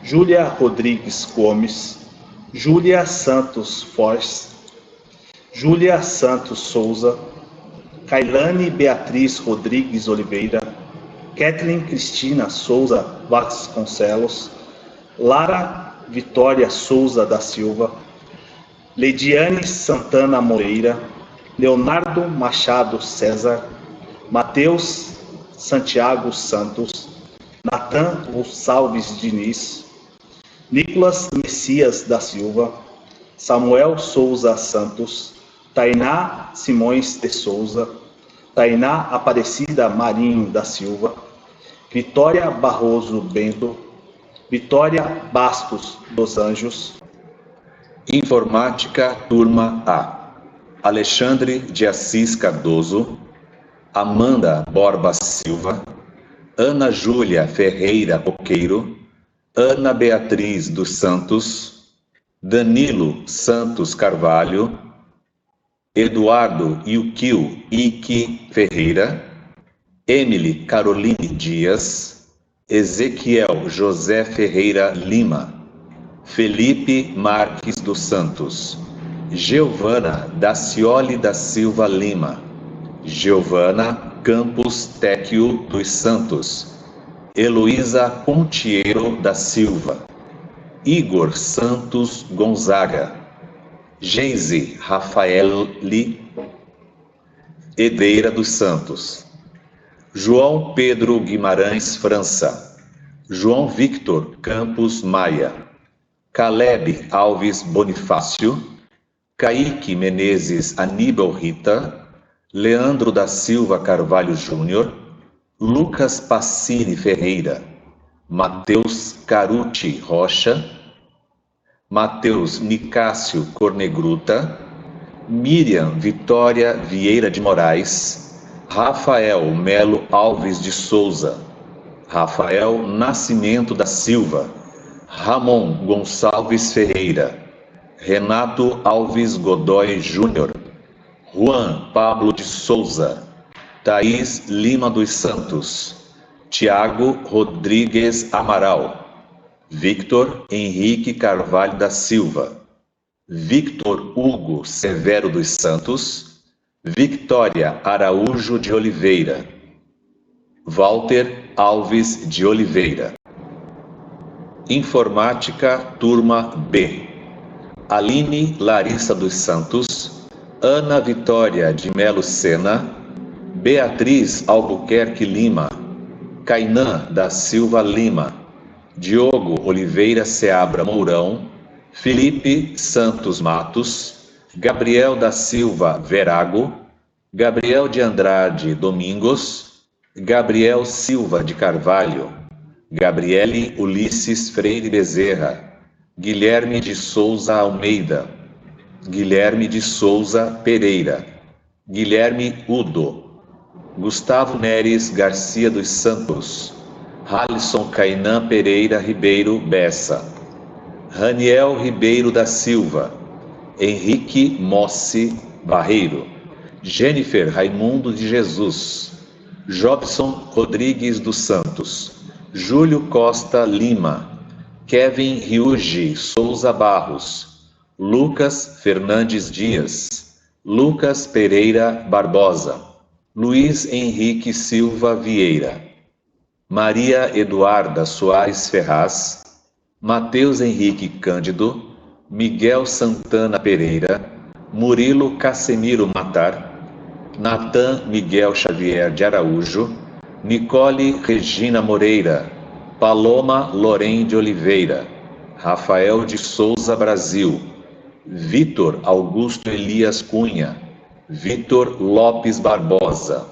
Júlia Rodrigues Gomes, Júlia Santos Foz, Júlia Santos Souza, Kailane Beatriz Rodrigues Oliveira, Kathleen Cristina Souza Vasconcelos, Lara Vitória Souza da Silva, Leidiane Santana Moreira, Leonardo Machado César, Mateus Santiago Santos, Natan Gonçalves Diniz, Nicolas Messias da Silva, Samuel Souza Santos, Tainá Simões de Souza, Tainá Aparecida Marinho da Silva, Vitória Barroso Bento, Vitória Bastos dos Anjos. Informática, turma A. Alexandre de Assis Cardoso, Amanda Borba Silva, Ana Júlia Ferreira Coqueiro, Ana Beatriz dos Santos, Danilo Santos Carvalho, Eduardo Yukio Ike Ferreira, Emily Caroline Dias, Ezequiel José Ferreira Lima, Felipe Marques dos Santos, Giovana Dacioli da Silva Lima, Giovana Campos Téquio dos Santos, Heloísa Pontiero da Silva, Igor Santos Gonzaga, Geise Rafaeli Edeira dos Santos, João Pedro Guimarães França, João Victor Campos Maia, Caleb Alves Bonifácio, Kaique Menezes Aníbal Rita, Leandro da Silva Carvalho Júnior, Lucas Passini Ferreira, Mateus Caruti Rocha, Mateus Nicásio Cornegruta, Miriam Vitória Vieira de Moraes, Rafael Melo Alves de Souza, Rafael Nascimento da Silva, Ramon Gonçalves Ferreira, Renato Alves Godoy Júnior, Juan Pablo de Souza, Thaís Lima dos Santos, Tiago Rodrigues Amaral, Victor Henrique Carvalho da Silva, Victor Hugo Severo dos Santos, Victória Araújo de Oliveira, Walter Alves de Oliveira. Informática, turma B. Aline Larissa dos Santos, Ana Vitória de Melo Sena, Beatriz Albuquerque Lima, Cainã da Silva Lima, Diogo Oliveira Seabra Mourão, Felipe Santos Matos, Gabriel da Silva Verago, Gabriel de Andrade Domingos, Gabriel Silva de Carvalho, Gabriele Ulisses Freire Bezerra, Guilherme de Souza Almeida, Guilherme de Souza Pereira, Guilherme Udo, Gustavo Neres Garcia dos Santos, Halisson Cainã Pereira Ribeiro Bessa, Raniel Ribeiro da Silva, Henrique Mossi Barreiro, Jennifer Raimundo de Jesus, Jobson Rodrigues dos Santos, Júlio Costa Lima, Kevin Ryuji Souza Barros, Lucas Fernandes Dias, Lucas Pereira Barbosa, Luiz Henrique Silva Vieira, Maria Eduarda Soares Ferraz, Mateus Henrique Cândido, Miguel Santana Pereira, Murilo Casemiro Matar, Natan Miguel Xavier de Araújo, Nicole Regina Moreira, Paloma Lorém de Oliveira, Rafael de Souza Brasil, Vitor Augusto Elias Cunha, Vitor Lopes Barbosa.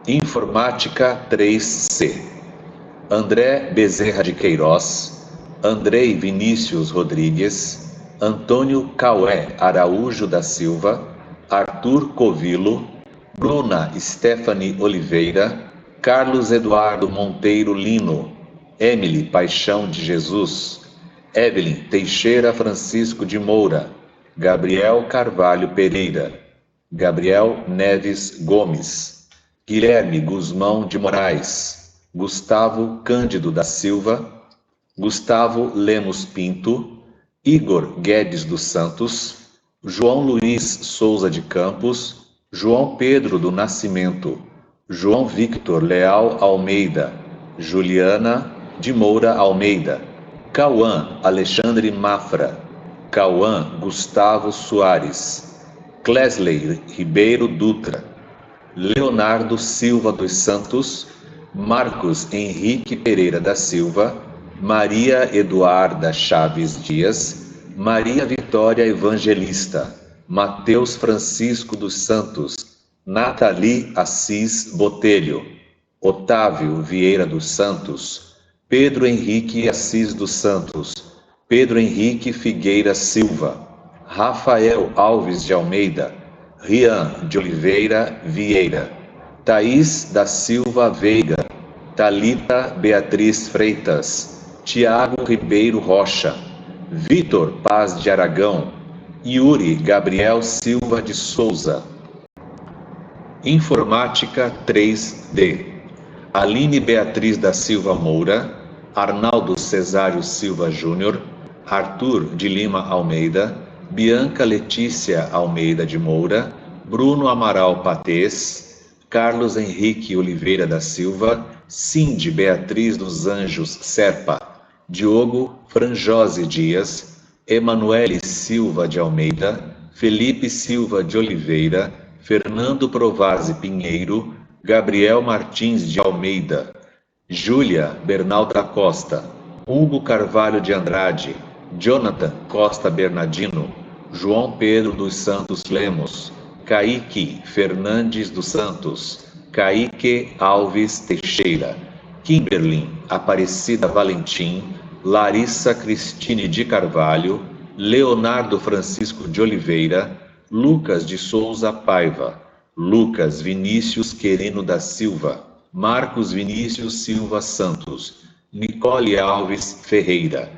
Informática 3C. André Bezerra de Queiroz, Andrei Vinícius Rodrigues, Antônio Caué Araújo da Silva, Arthur Covilo, Bruna Stephanie Oliveira, Carlos Eduardo Monteiro Lino, Emily Paixão de Jesus, Evelyn Teixeira Francisco de Moura, Gabriel Carvalho Pereira, Gabriel Neves Gomes, Guilherme Guzmão de Moraes, Gustavo Cândido da Silva, Gustavo Lemos Pinto, Igor Guedes dos Santos, João Luiz Souza de Campos, João Pedro do Nascimento, João Victor Leal Almeida, Juliana de Moura Almeida, Cauã Alexandre Mafra, Cauã Gustavo Soares, Clesley Ribeiro Dutra, Leonardo Silva dos Santos, Marcos Henrique Pereira da Silva, Maria Eduarda Chaves Dias, Maria Vitória Evangelista, Mateus Francisco dos Santos, Nathalie Assis Botelho, Otávio Vieira dos Santos, Pedro Henrique Assis dos Santos, Pedro Henrique Figueira Silva, Rafael Alves de Almeida, Rian de Oliveira Vieira, Thaís da Silva Veiga, Thalita Beatriz Freitas, Tiago Ribeiro Rocha, Vitor Paz de Aragão, Yuri Gabriel Silva de Souza. Informática 3D. Aline Beatriz da Silva Moura, Arnaldo Cesário Silva Júnior, Arthur de Lima Almeida, Bianca Letícia Almeida de Moura, Bruno Amaral Patês, Carlos Henrique Oliveira da Silva, Cindy Beatriz dos Anjos Serpa, Diogo Franjose Dias, Emanuele Silva de Almeida, Felipe Silva de Oliveira, Fernando Provazzi Pinheiro, Gabriel Martins de Almeida, Júlia Bernal da Costa, Hugo Carvalho de Andrade, Jonathan Costa Bernardino, João Pedro dos Santos Lemos, Kaique Fernandes dos Santos, Kaique Alves Teixeira, Kimberlin Aparecida Valentim, Larissa Cristine de Carvalho, Leonardo Francisco de Oliveira, Lucas de Souza Paiva, Lucas Vinícius Querino da Silva, Marcos Vinícius Silva Santos, Nicole Alves Ferreira,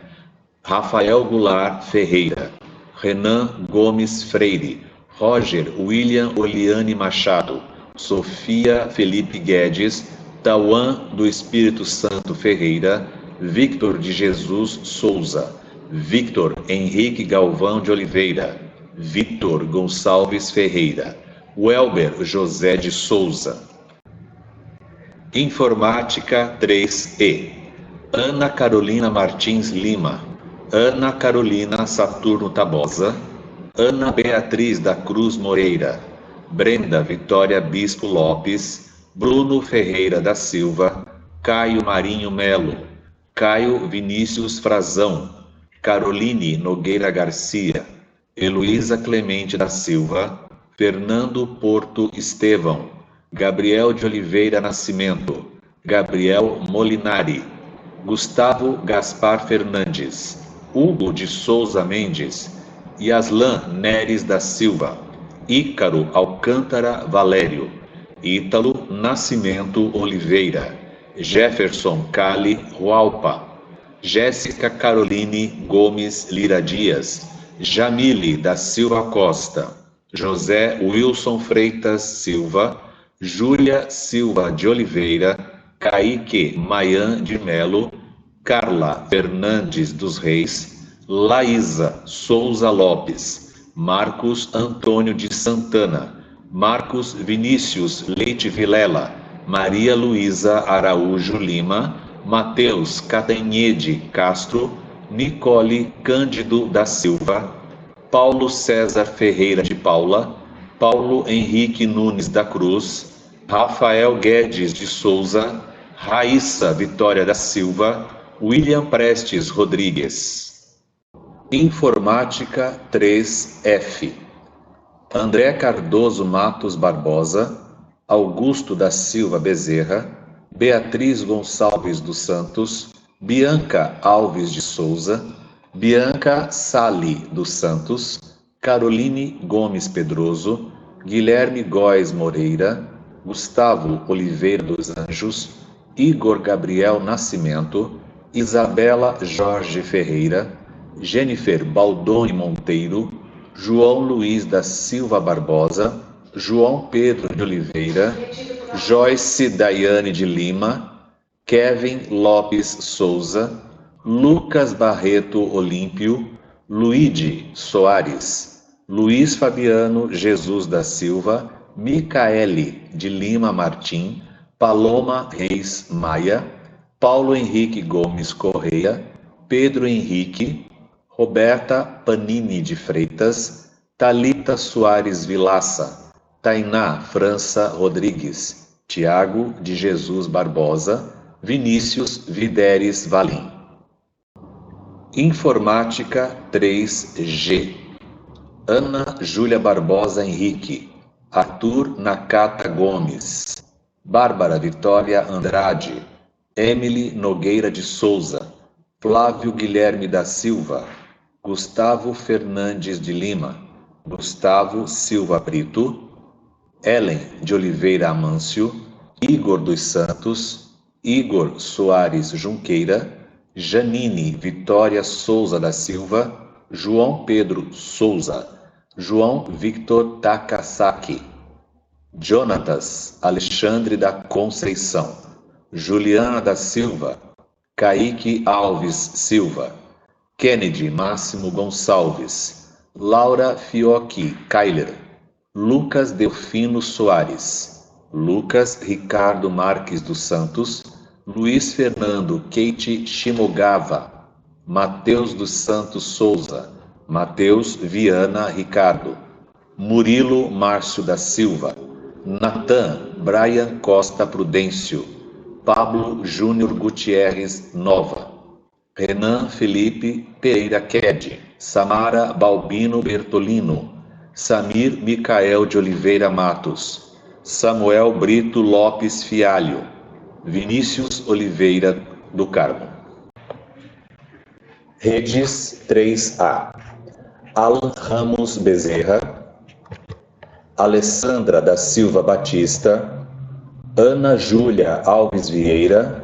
Rafael Goulart Ferreira, Renan Gomes Freire, Roger William Oliane Machado, Sofia Felipe Guedes, Tauan do Espírito Santo Ferreira, Victor de Jesus Souza, Victor Henrique Galvão de Oliveira, Victor Gonçalves Ferreira, Welber José de Souza. Informática 3E. Ana Carolina Martins Lima, Ana Carolina Saturno Tabosa, Ana Beatriz da Cruz Moreira, Brenda Vitória Bispo Lopes, Bruno Ferreira da Silva, Caio Marinho Melo, Caio Vinícius Frazão, Caroline Nogueira Garcia, Heloísa Clemente da Silva, Fernando Porto Estevão, Gabriel de Oliveira Nascimento, Gabriel Molinari, Gustavo Gaspar Fernandes, Hugo de Souza Mendes, Yaslan Neres da Silva, Ícaro Alcântara Valério, Ítalo Nascimento Oliveira, Jefferson Cali Hualpa, Jéssica Caroline Gomes Lira Dias, Jamile da Silva Costa, José Wilson Freitas Silva, Júlia Silva de Oliveira, Kaique Maian de Melo, Carla Fernandes dos Reis, Laísa Souza Lopes, Marcos Antônio de Santana, Marcos Vinícius Leite Vilela, Maria Luísa Araújo Lima, Mateus Catanhede Castro, Nicole Cândido da Silva, Paulo César Ferreira de Paula, Paulo Henrique Nunes da Cruz, Rafael Guedes de Souza, Raíssa Vitória da Silva, William Prestes Rodrigues. Informática 3F. André Cardoso Matos Barbosa, Augusto da Silva Bezerra, Beatriz Gonçalves dos Santos, Bianca Alves de Souza, Bianca Sali dos Santos, Caroline Gomes Pedroso, Guilherme Góes Moreira, Gustavo Oliveira dos Anjos, Igor Gabriel Nascimento, Isabela Jorge Ferreira, Jennifer Baldoni Monteiro, João Luiz da Silva Barbosa, João Pedro de Oliveira, Joyce Daiane de Lima, Kevin Lopes Souza, Lucas Barreto Olímpio, Luíde Soares, Luiz Fabiano Jesus da Silva, Micaele de Lima Martim, Paloma Reis Maia, Paulo Henrique Gomes Correia, Pedro Henrique, Roberta Panini de Freitas, Thalita Soares Vilaça, Tainá França Rodrigues, Tiago de Jesus Barbosa, Vinícius Videres Valim. Informática 3G, Ana Júlia Barbosa Henrique, Arthur Nakata Gomes, Bárbara Vitória Andrade, Emily Nogueira de Souza, Flávio Guilherme da Silva, Gustavo Fernandes de Lima, Gustavo Silva Brito, Ellen de Oliveira Amâncio, Igor dos Santos, Igor Soares Junqueira, Janine Vitória Souza da Silva, João Pedro Souza, João Victor Takasaki, Jonatas Alexandre da Conceição, Juliana da Silva, Kaique Alves Silva, Kennedy Máximo Gonçalves, Laura Fiocchi Keiler, Lucas Delfino Soares, Lucas Ricardo Marques dos Santos, Luiz Fernando Keiti Shimogawa, Mateus dos Santos Souza, Mateus Viana Ricardo, Murilo Márcio da Silva, Natan Brian Costa Prudêncio, Pablo Júnior Gutierrez Nova, Renan Felipe Pereira Ked, Samara Balbino Bertolino, Samir Micael de Oliveira Matos, Samuel Brito Lopes Fialho, Vinícius Oliveira do Carmo. Redes 3A, Alan Ramos Bezerra, Alessandra da Silva Batista, Ana Júlia Alves Vieira,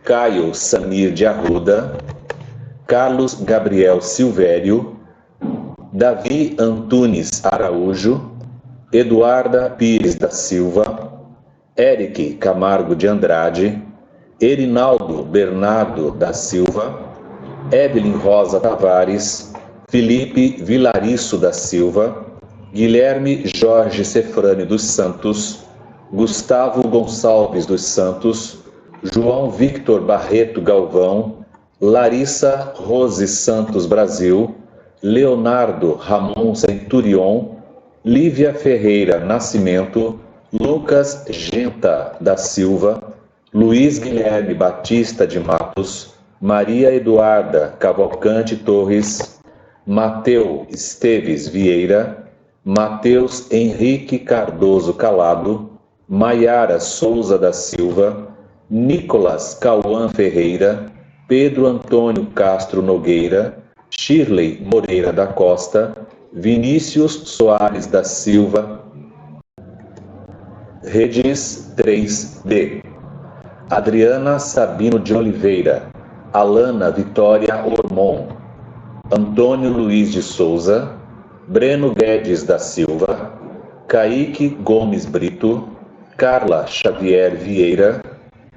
Caio Samir de Arruda, Carlos Gabriel Silvério, Davi Antunes Araújo, Eduarda Pires da Silva, Eric Camargo de Andrade, Erinaldo Bernardo da Silva, Evelyn Rosa Tavares, Felipe Vilariço da Silva, Guilherme Jorge Cefrane dos Santos, Gustavo Gonçalves dos Santos, João Victor Barreto Galvão, Larissa Rose Santos Brasil, Leonardo Ramon Centurion, Lívia Ferreira Nascimento, Lucas Genta da Silva, Luiz Guilherme Batista de Matos, Maria Eduarda Cavalcante Torres, Mateu Esteves Vieira, Mateus Henrique Cardoso Calado, Maiara Souza da Silva, Nicolas Cauã Ferreira, Pedro Antônio Castro Nogueira, Shirley Moreira da Costa, Vinícius Soares da Silva. Redes 3D, Adriana Sabino de Oliveira, Alana Vitória Ormon, Antônio Luiz de Souza, Breno Guedes da Silva, Kaique Gomes Brito, Carla Xavier Vieira,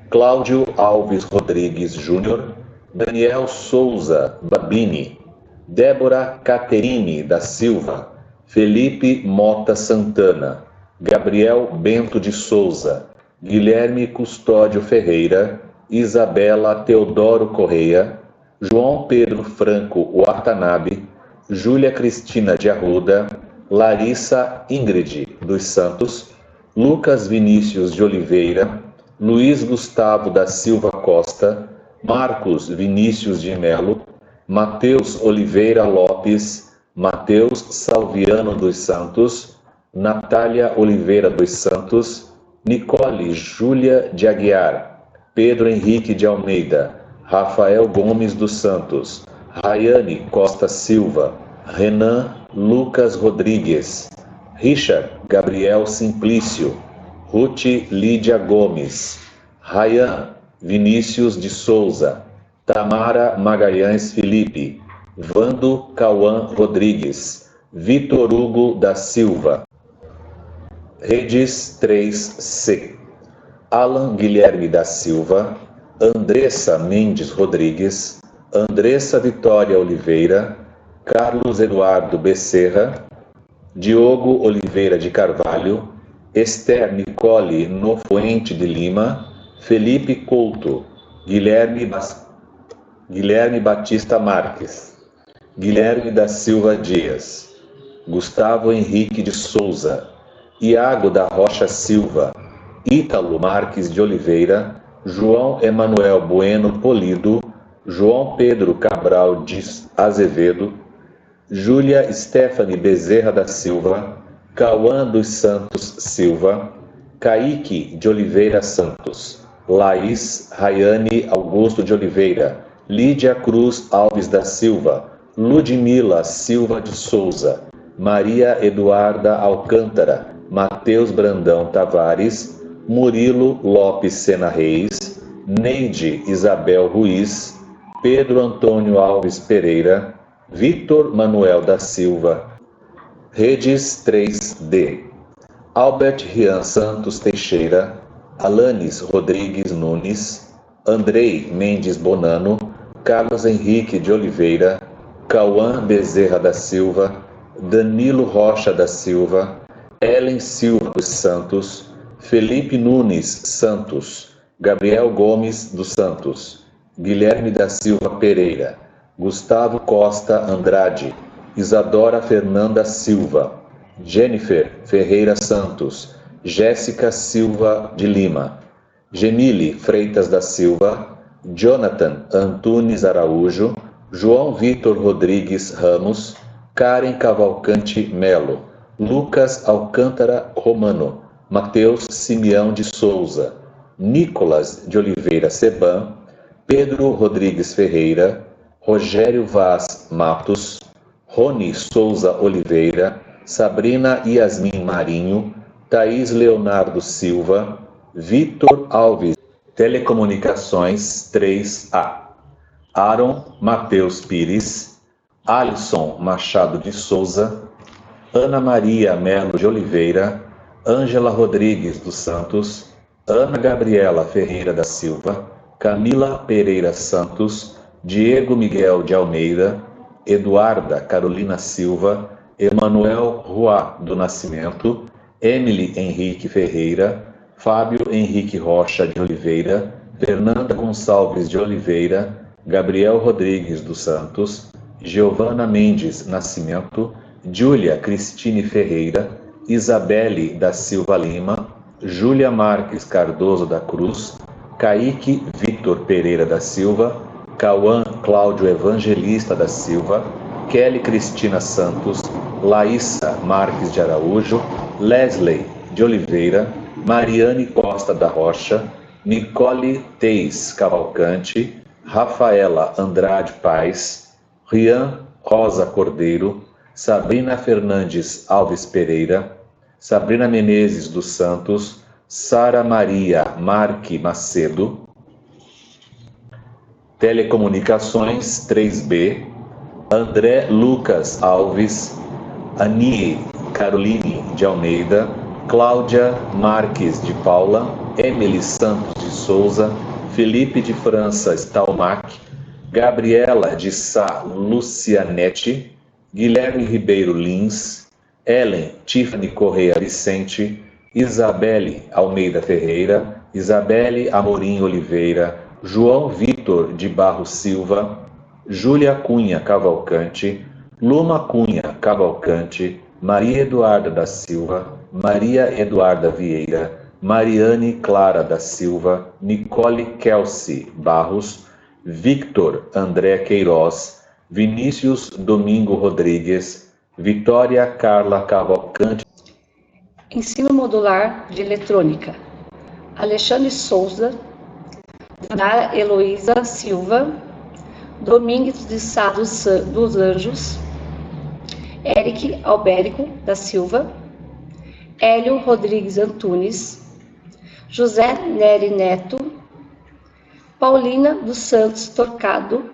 Cláudio Alves Rodrigues Júnior, Daniel Souza Babini, Débora Caterine da Silva, Felipe Mota Santana, Gabriel Bento de Souza, Guilherme Custódio Ferreira, Isabela Teodoro Correia, João Pedro Franco Watanabe, Júlia Cristina de Arruda, Larissa Ingrid dos Santos, Lucas Vinícius de Oliveira, Luiz Gustavo da Silva Costa, Marcos Vinícius de Melo, Mateus Oliveira Lopes, Mateus Salviano dos Santos, Natália Oliveira dos Santos, Nicole Júlia de Aguiar, Pedro Henrique de Almeida, Rafael Gomes dos Santos, Rayane Costa Silva, Renan Lucas Rodrigues, Richard Gabriel Simplício, Ruth Lídia Gomes, Rayan Vinícius de Souza, Tamara Magalhães Felipe, Vando Cauã Rodrigues, Vitor Hugo da Silva. Redes 3C, Alan Guilherme da Silva, Andressa Mendes Rodrigues, Andressa Vitória Oliveira, Carlos Eduardo Becerra, Diogo Oliveira de Carvalho, Esther Nicole Nofuente de Lima, Felipe Couto, Guilherme Batista Marques, Guilherme da Silva Dias, Gustavo Henrique de Souza, Iago da Rocha Silva, Ítalo Marques de Oliveira, João Emanuel Bueno Polido, João Pedro Cabral de Azevedo, Júlia Stephanie Bezerra da Silva, Cauã dos Santos Silva, Kaique de Oliveira Santos, Laís Rayane Augusto de Oliveira, Lídia Cruz Alves da Silva, Ludmila Silva de Souza, Maria Eduarda Alcântara, Mateus Brandão Tavares, Murilo Lopes Sena Reis, Neide Isabel Ruiz, Pedro Antônio Alves Pereira, Vitor Manuel da Silva, Redes 3D, Albert Rian Santos Teixeira, Alanis Rodrigues Nunes, Andrei Mendes Bonano, Carlos Henrique de Oliveira, Cauã Bezerra da Silva, Danilo Rocha da Silva, Ellen Silva dos Santos, Felipe Nunes Santos, Gabriel Gomes dos Santos, Guilherme da Silva Pereira, Gustavo Costa Andrade, Isadora Fernanda Silva, Jennifer Ferreira Santos, Jéssica Silva de Lima, Gemile Freitas da Silva, Jonathan Antunes Araújo, João Vitor Rodrigues Ramos, Karen Cavalcante Melo, Lucas Alcântara Romano, Mateus Simeão de Souza, Nicolas de Oliveira Seban, Pedro Rodrigues Ferreira, Rogério Vaz Matos, Rony Souza Oliveira, Sabrina Yasmin Marinho, Thaís Leonardo Silva, Vitor Alves, Telecomunicações 3A, Aaron Mateus Pires, Alisson Machado de Souza, Ana Maria Melo de Oliveira, Ângela Rodrigues dos Santos, Ana Gabriela Ferreira da Silva, Camila Pereira Santos, Diego Miguel de Almeida, Eduarda Carolina Silva, Emanuel Roá do Nascimento, Emily Henrique Ferreira, Fábio Henrique Rocha de Oliveira, Fernanda Gonçalves de Oliveira, Gabriel Rodrigues dos Santos, Giovana Mendes Nascimento, Júlia Cristine Ferreira, Isabelle da Silva Lima, Júlia Marques Cardoso da Cruz, Kaique Vitor Pereira da Silva, Cauã Cláudio Evangelista da Silva, Kelly Cristina Santos, Laísa Marques de Araújo, Leslie de Oliveira, Mariane Costa da Rocha, Nicole Teis Cavalcante, Rafaela Andrade Paes, Rian Rosa Cordeiro, Sabrina Fernandes Alves Pereira, Sabrina Menezes dos Santos, Sara Maria Marque Macedo, Telecomunicações 3B, André Lucas Alves, Anie Caroline de Almeida, Cláudia Marques de Paula, Emily Santos de Souza, Felipe de França Stalmack, Gabriela de Sá Lucianete, Guilherme Ribeiro Lins, Ellen Tiffany Correia Vicente, Isabelle Almeida Ferreira, Isabelle Amorim Oliveira, João Vitor de Barros Silva, Júlia Cunha Cavalcante, Luma Cunha Cavalcante, Maria Eduarda da Silva, Maria Eduarda Vieira, Mariane Clara da Silva, Nicole Kelsey Barros, Victor André Queiroz, Vinícius Domingo Rodrigues, Vitória Carla Cavalcante. Ensino modular de eletrônica. Alexandre Souza, Nara Heloísa Silva, Domingos de Sá dos Anjos, Eric Albérico da Silva, Hélio Rodrigues Antunes, José Nery Neto, Paulina dos Santos Torcado,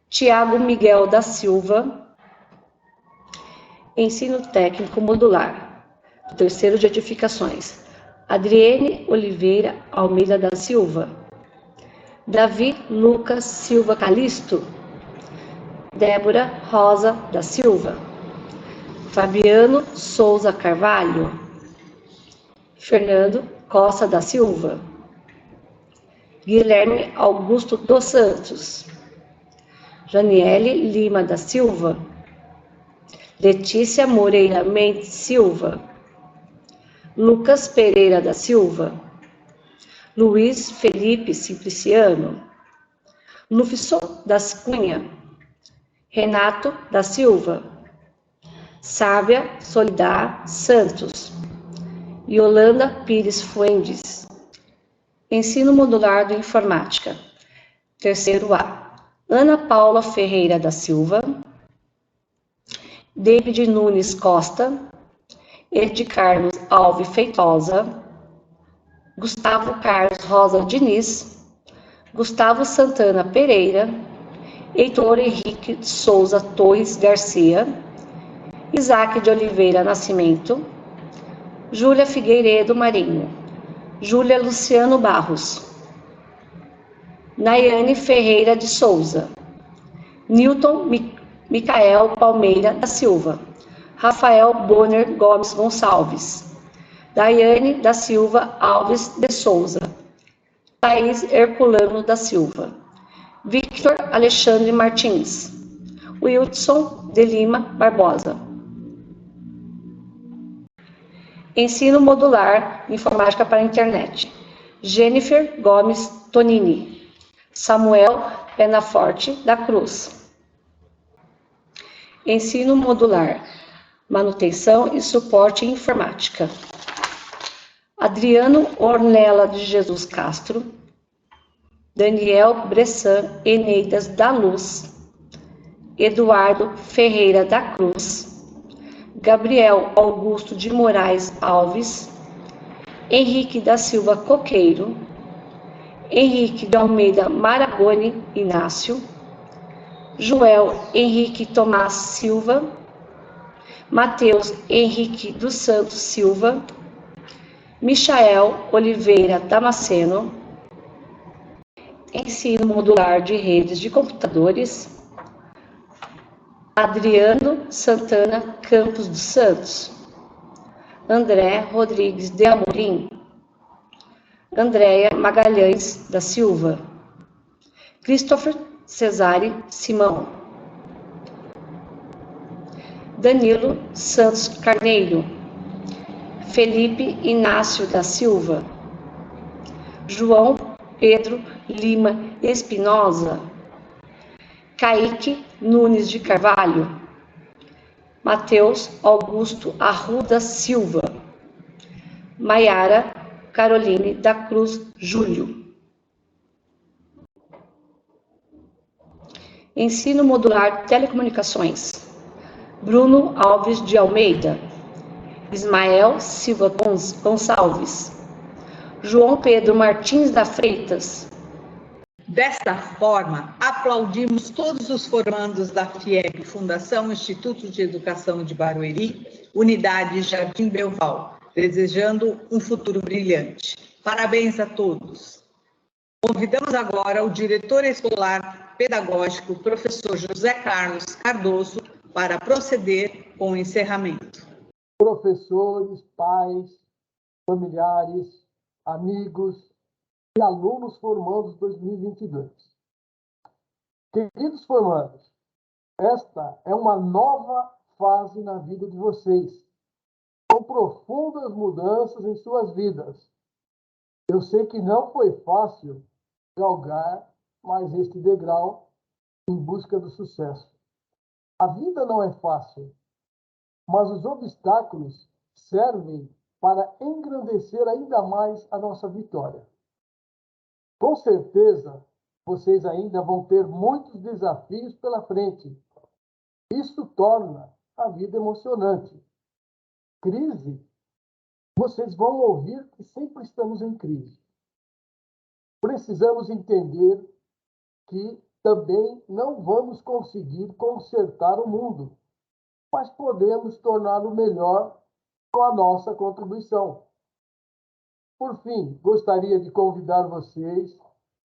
Tiago Miguel da Silva. Ensino técnico modular, terceiro de edificações, Adriene Oliveira Almeida da Silva, Davi Lucas Silva Calisto, Débora Rosa da Silva, Fabiano Souza Carvalho, Fernando Costa da Silva, Guilherme Augusto dos Santos, Janiele Lima da Silva, Letícia Moreira Mendes Silva, Lucas Pereira da Silva, Luiz Felipe Simpliciano, Lufson das Cunha, Renato da Silva, Sávia Solidar Santos, Yolanda Pires Fuendes. Ensino modular de informática. Terceiro A. Ana Paula Ferreira da Silva, David Nunes Costa, Ed Carlos Alves Feitosa, Gustavo Carlos Rosa Diniz, Gustavo Santana Pereira, Heitor Henrique Souza Torres Garcia, Isaac de Oliveira Nascimento, Júlia Figueiredo Marinho, Júlia Luciano Barros, Nayane Ferreira de Souza, Newton Micael Palmeira da Silva, Rafael Bonner Gomes Gonçalves, Daiane da Silva Alves de Souza, Thaís Herculano da Silva, Victor Alexandre Martins, Wilson de Lima Barbosa. Ensino modular, informática para a internet. Jennifer Gomes Tonini, Samuel Penaforte da Cruz. Ensino modular, manutenção e suporte informática. Adriano Ornella de Jesus Castro, Daniel Bressan Eneidas da Luz, Eduardo Ferreira da Cruz, Gabriel Augusto de Moraes Alves, Henrique da Silva Coqueiro, Henrique de Almeida Maragoni Inácio, Joel Henrique Tomás Silva, Mateus Henrique dos Santos Silva, Michael Oliveira Damasceno. Ensino modular de redes de computadores, Adriano Santana Campos dos Santos, André Rodrigues de Amorim, Andréia Magalhães da Silva, Christopher Cesare Simão, Danilo Santos Carneiro, Felipe Inácio da Silva, João Pedro Lima Espinosa, Kaique Nunes de Carvalho, Mateus Augusto Arruda Silva, Maiara Caroline da Cruz Júlio. Ensino modular de telecomunicações. Bruno Alves de Almeida, Ismael Silva Gonçalves, João Pedro Martins da Freitas. Desta forma, aplaudimos todos os formandos da FIEB, Fundação Instituto de Educação de Barueri, Unidade Jardim Belval, desejando um futuro brilhante. Parabéns a todos. Convidamos agora o diretor escolar pedagógico, professor José Carlos Cardoso, para proceder com o encerramento. Professores, pais, familiares, amigos e alunos formandos 2022. Queridos formandos, esta é uma nova fase na vida de vocês, com profundas mudanças em suas vidas. Eu sei que não foi fácil galgar mais este degrau em busca do sucesso. A vida não é fácil, mas os obstáculos servem para engrandecer ainda mais a nossa vitória. Com certeza, vocês ainda vão ter muitos desafios pela frente. Isso torna a vida emocionante. Crise, vocês vão ouvir que sempre estamos em crise. Precisamos entender que também não vamos conseguir consertar o mundo, mas podemos torná-lo melhor com a nossa contribuição. Por fim, gostaria de convidar vocês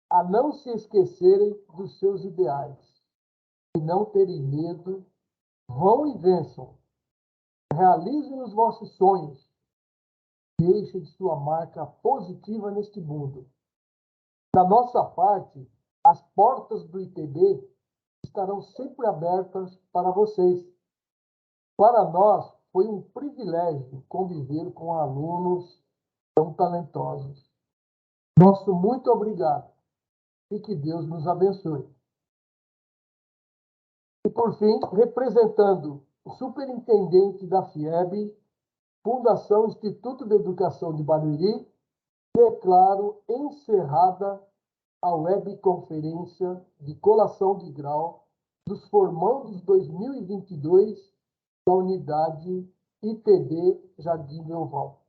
a não se esquecerem dos seus ideais e não terem medo. Vão e vençam. Realizem os vossos sonhos. Deixem sua marca positiva neste mundo. Da nossa parte, as portas do ITB estarão sempre abertas para vocês. Para nós, foi um privilégio conviver com alunos tão talentosos. Nosso muito obrigado e que Deus nos abençoe. E, por fim, representando o superintendente da FIEB, Fundação Instituto de Educação de Barueri, declaro encerrada a webconferência de colação de grau dos formandos 2022 da unidade ITD Jardim Leoval.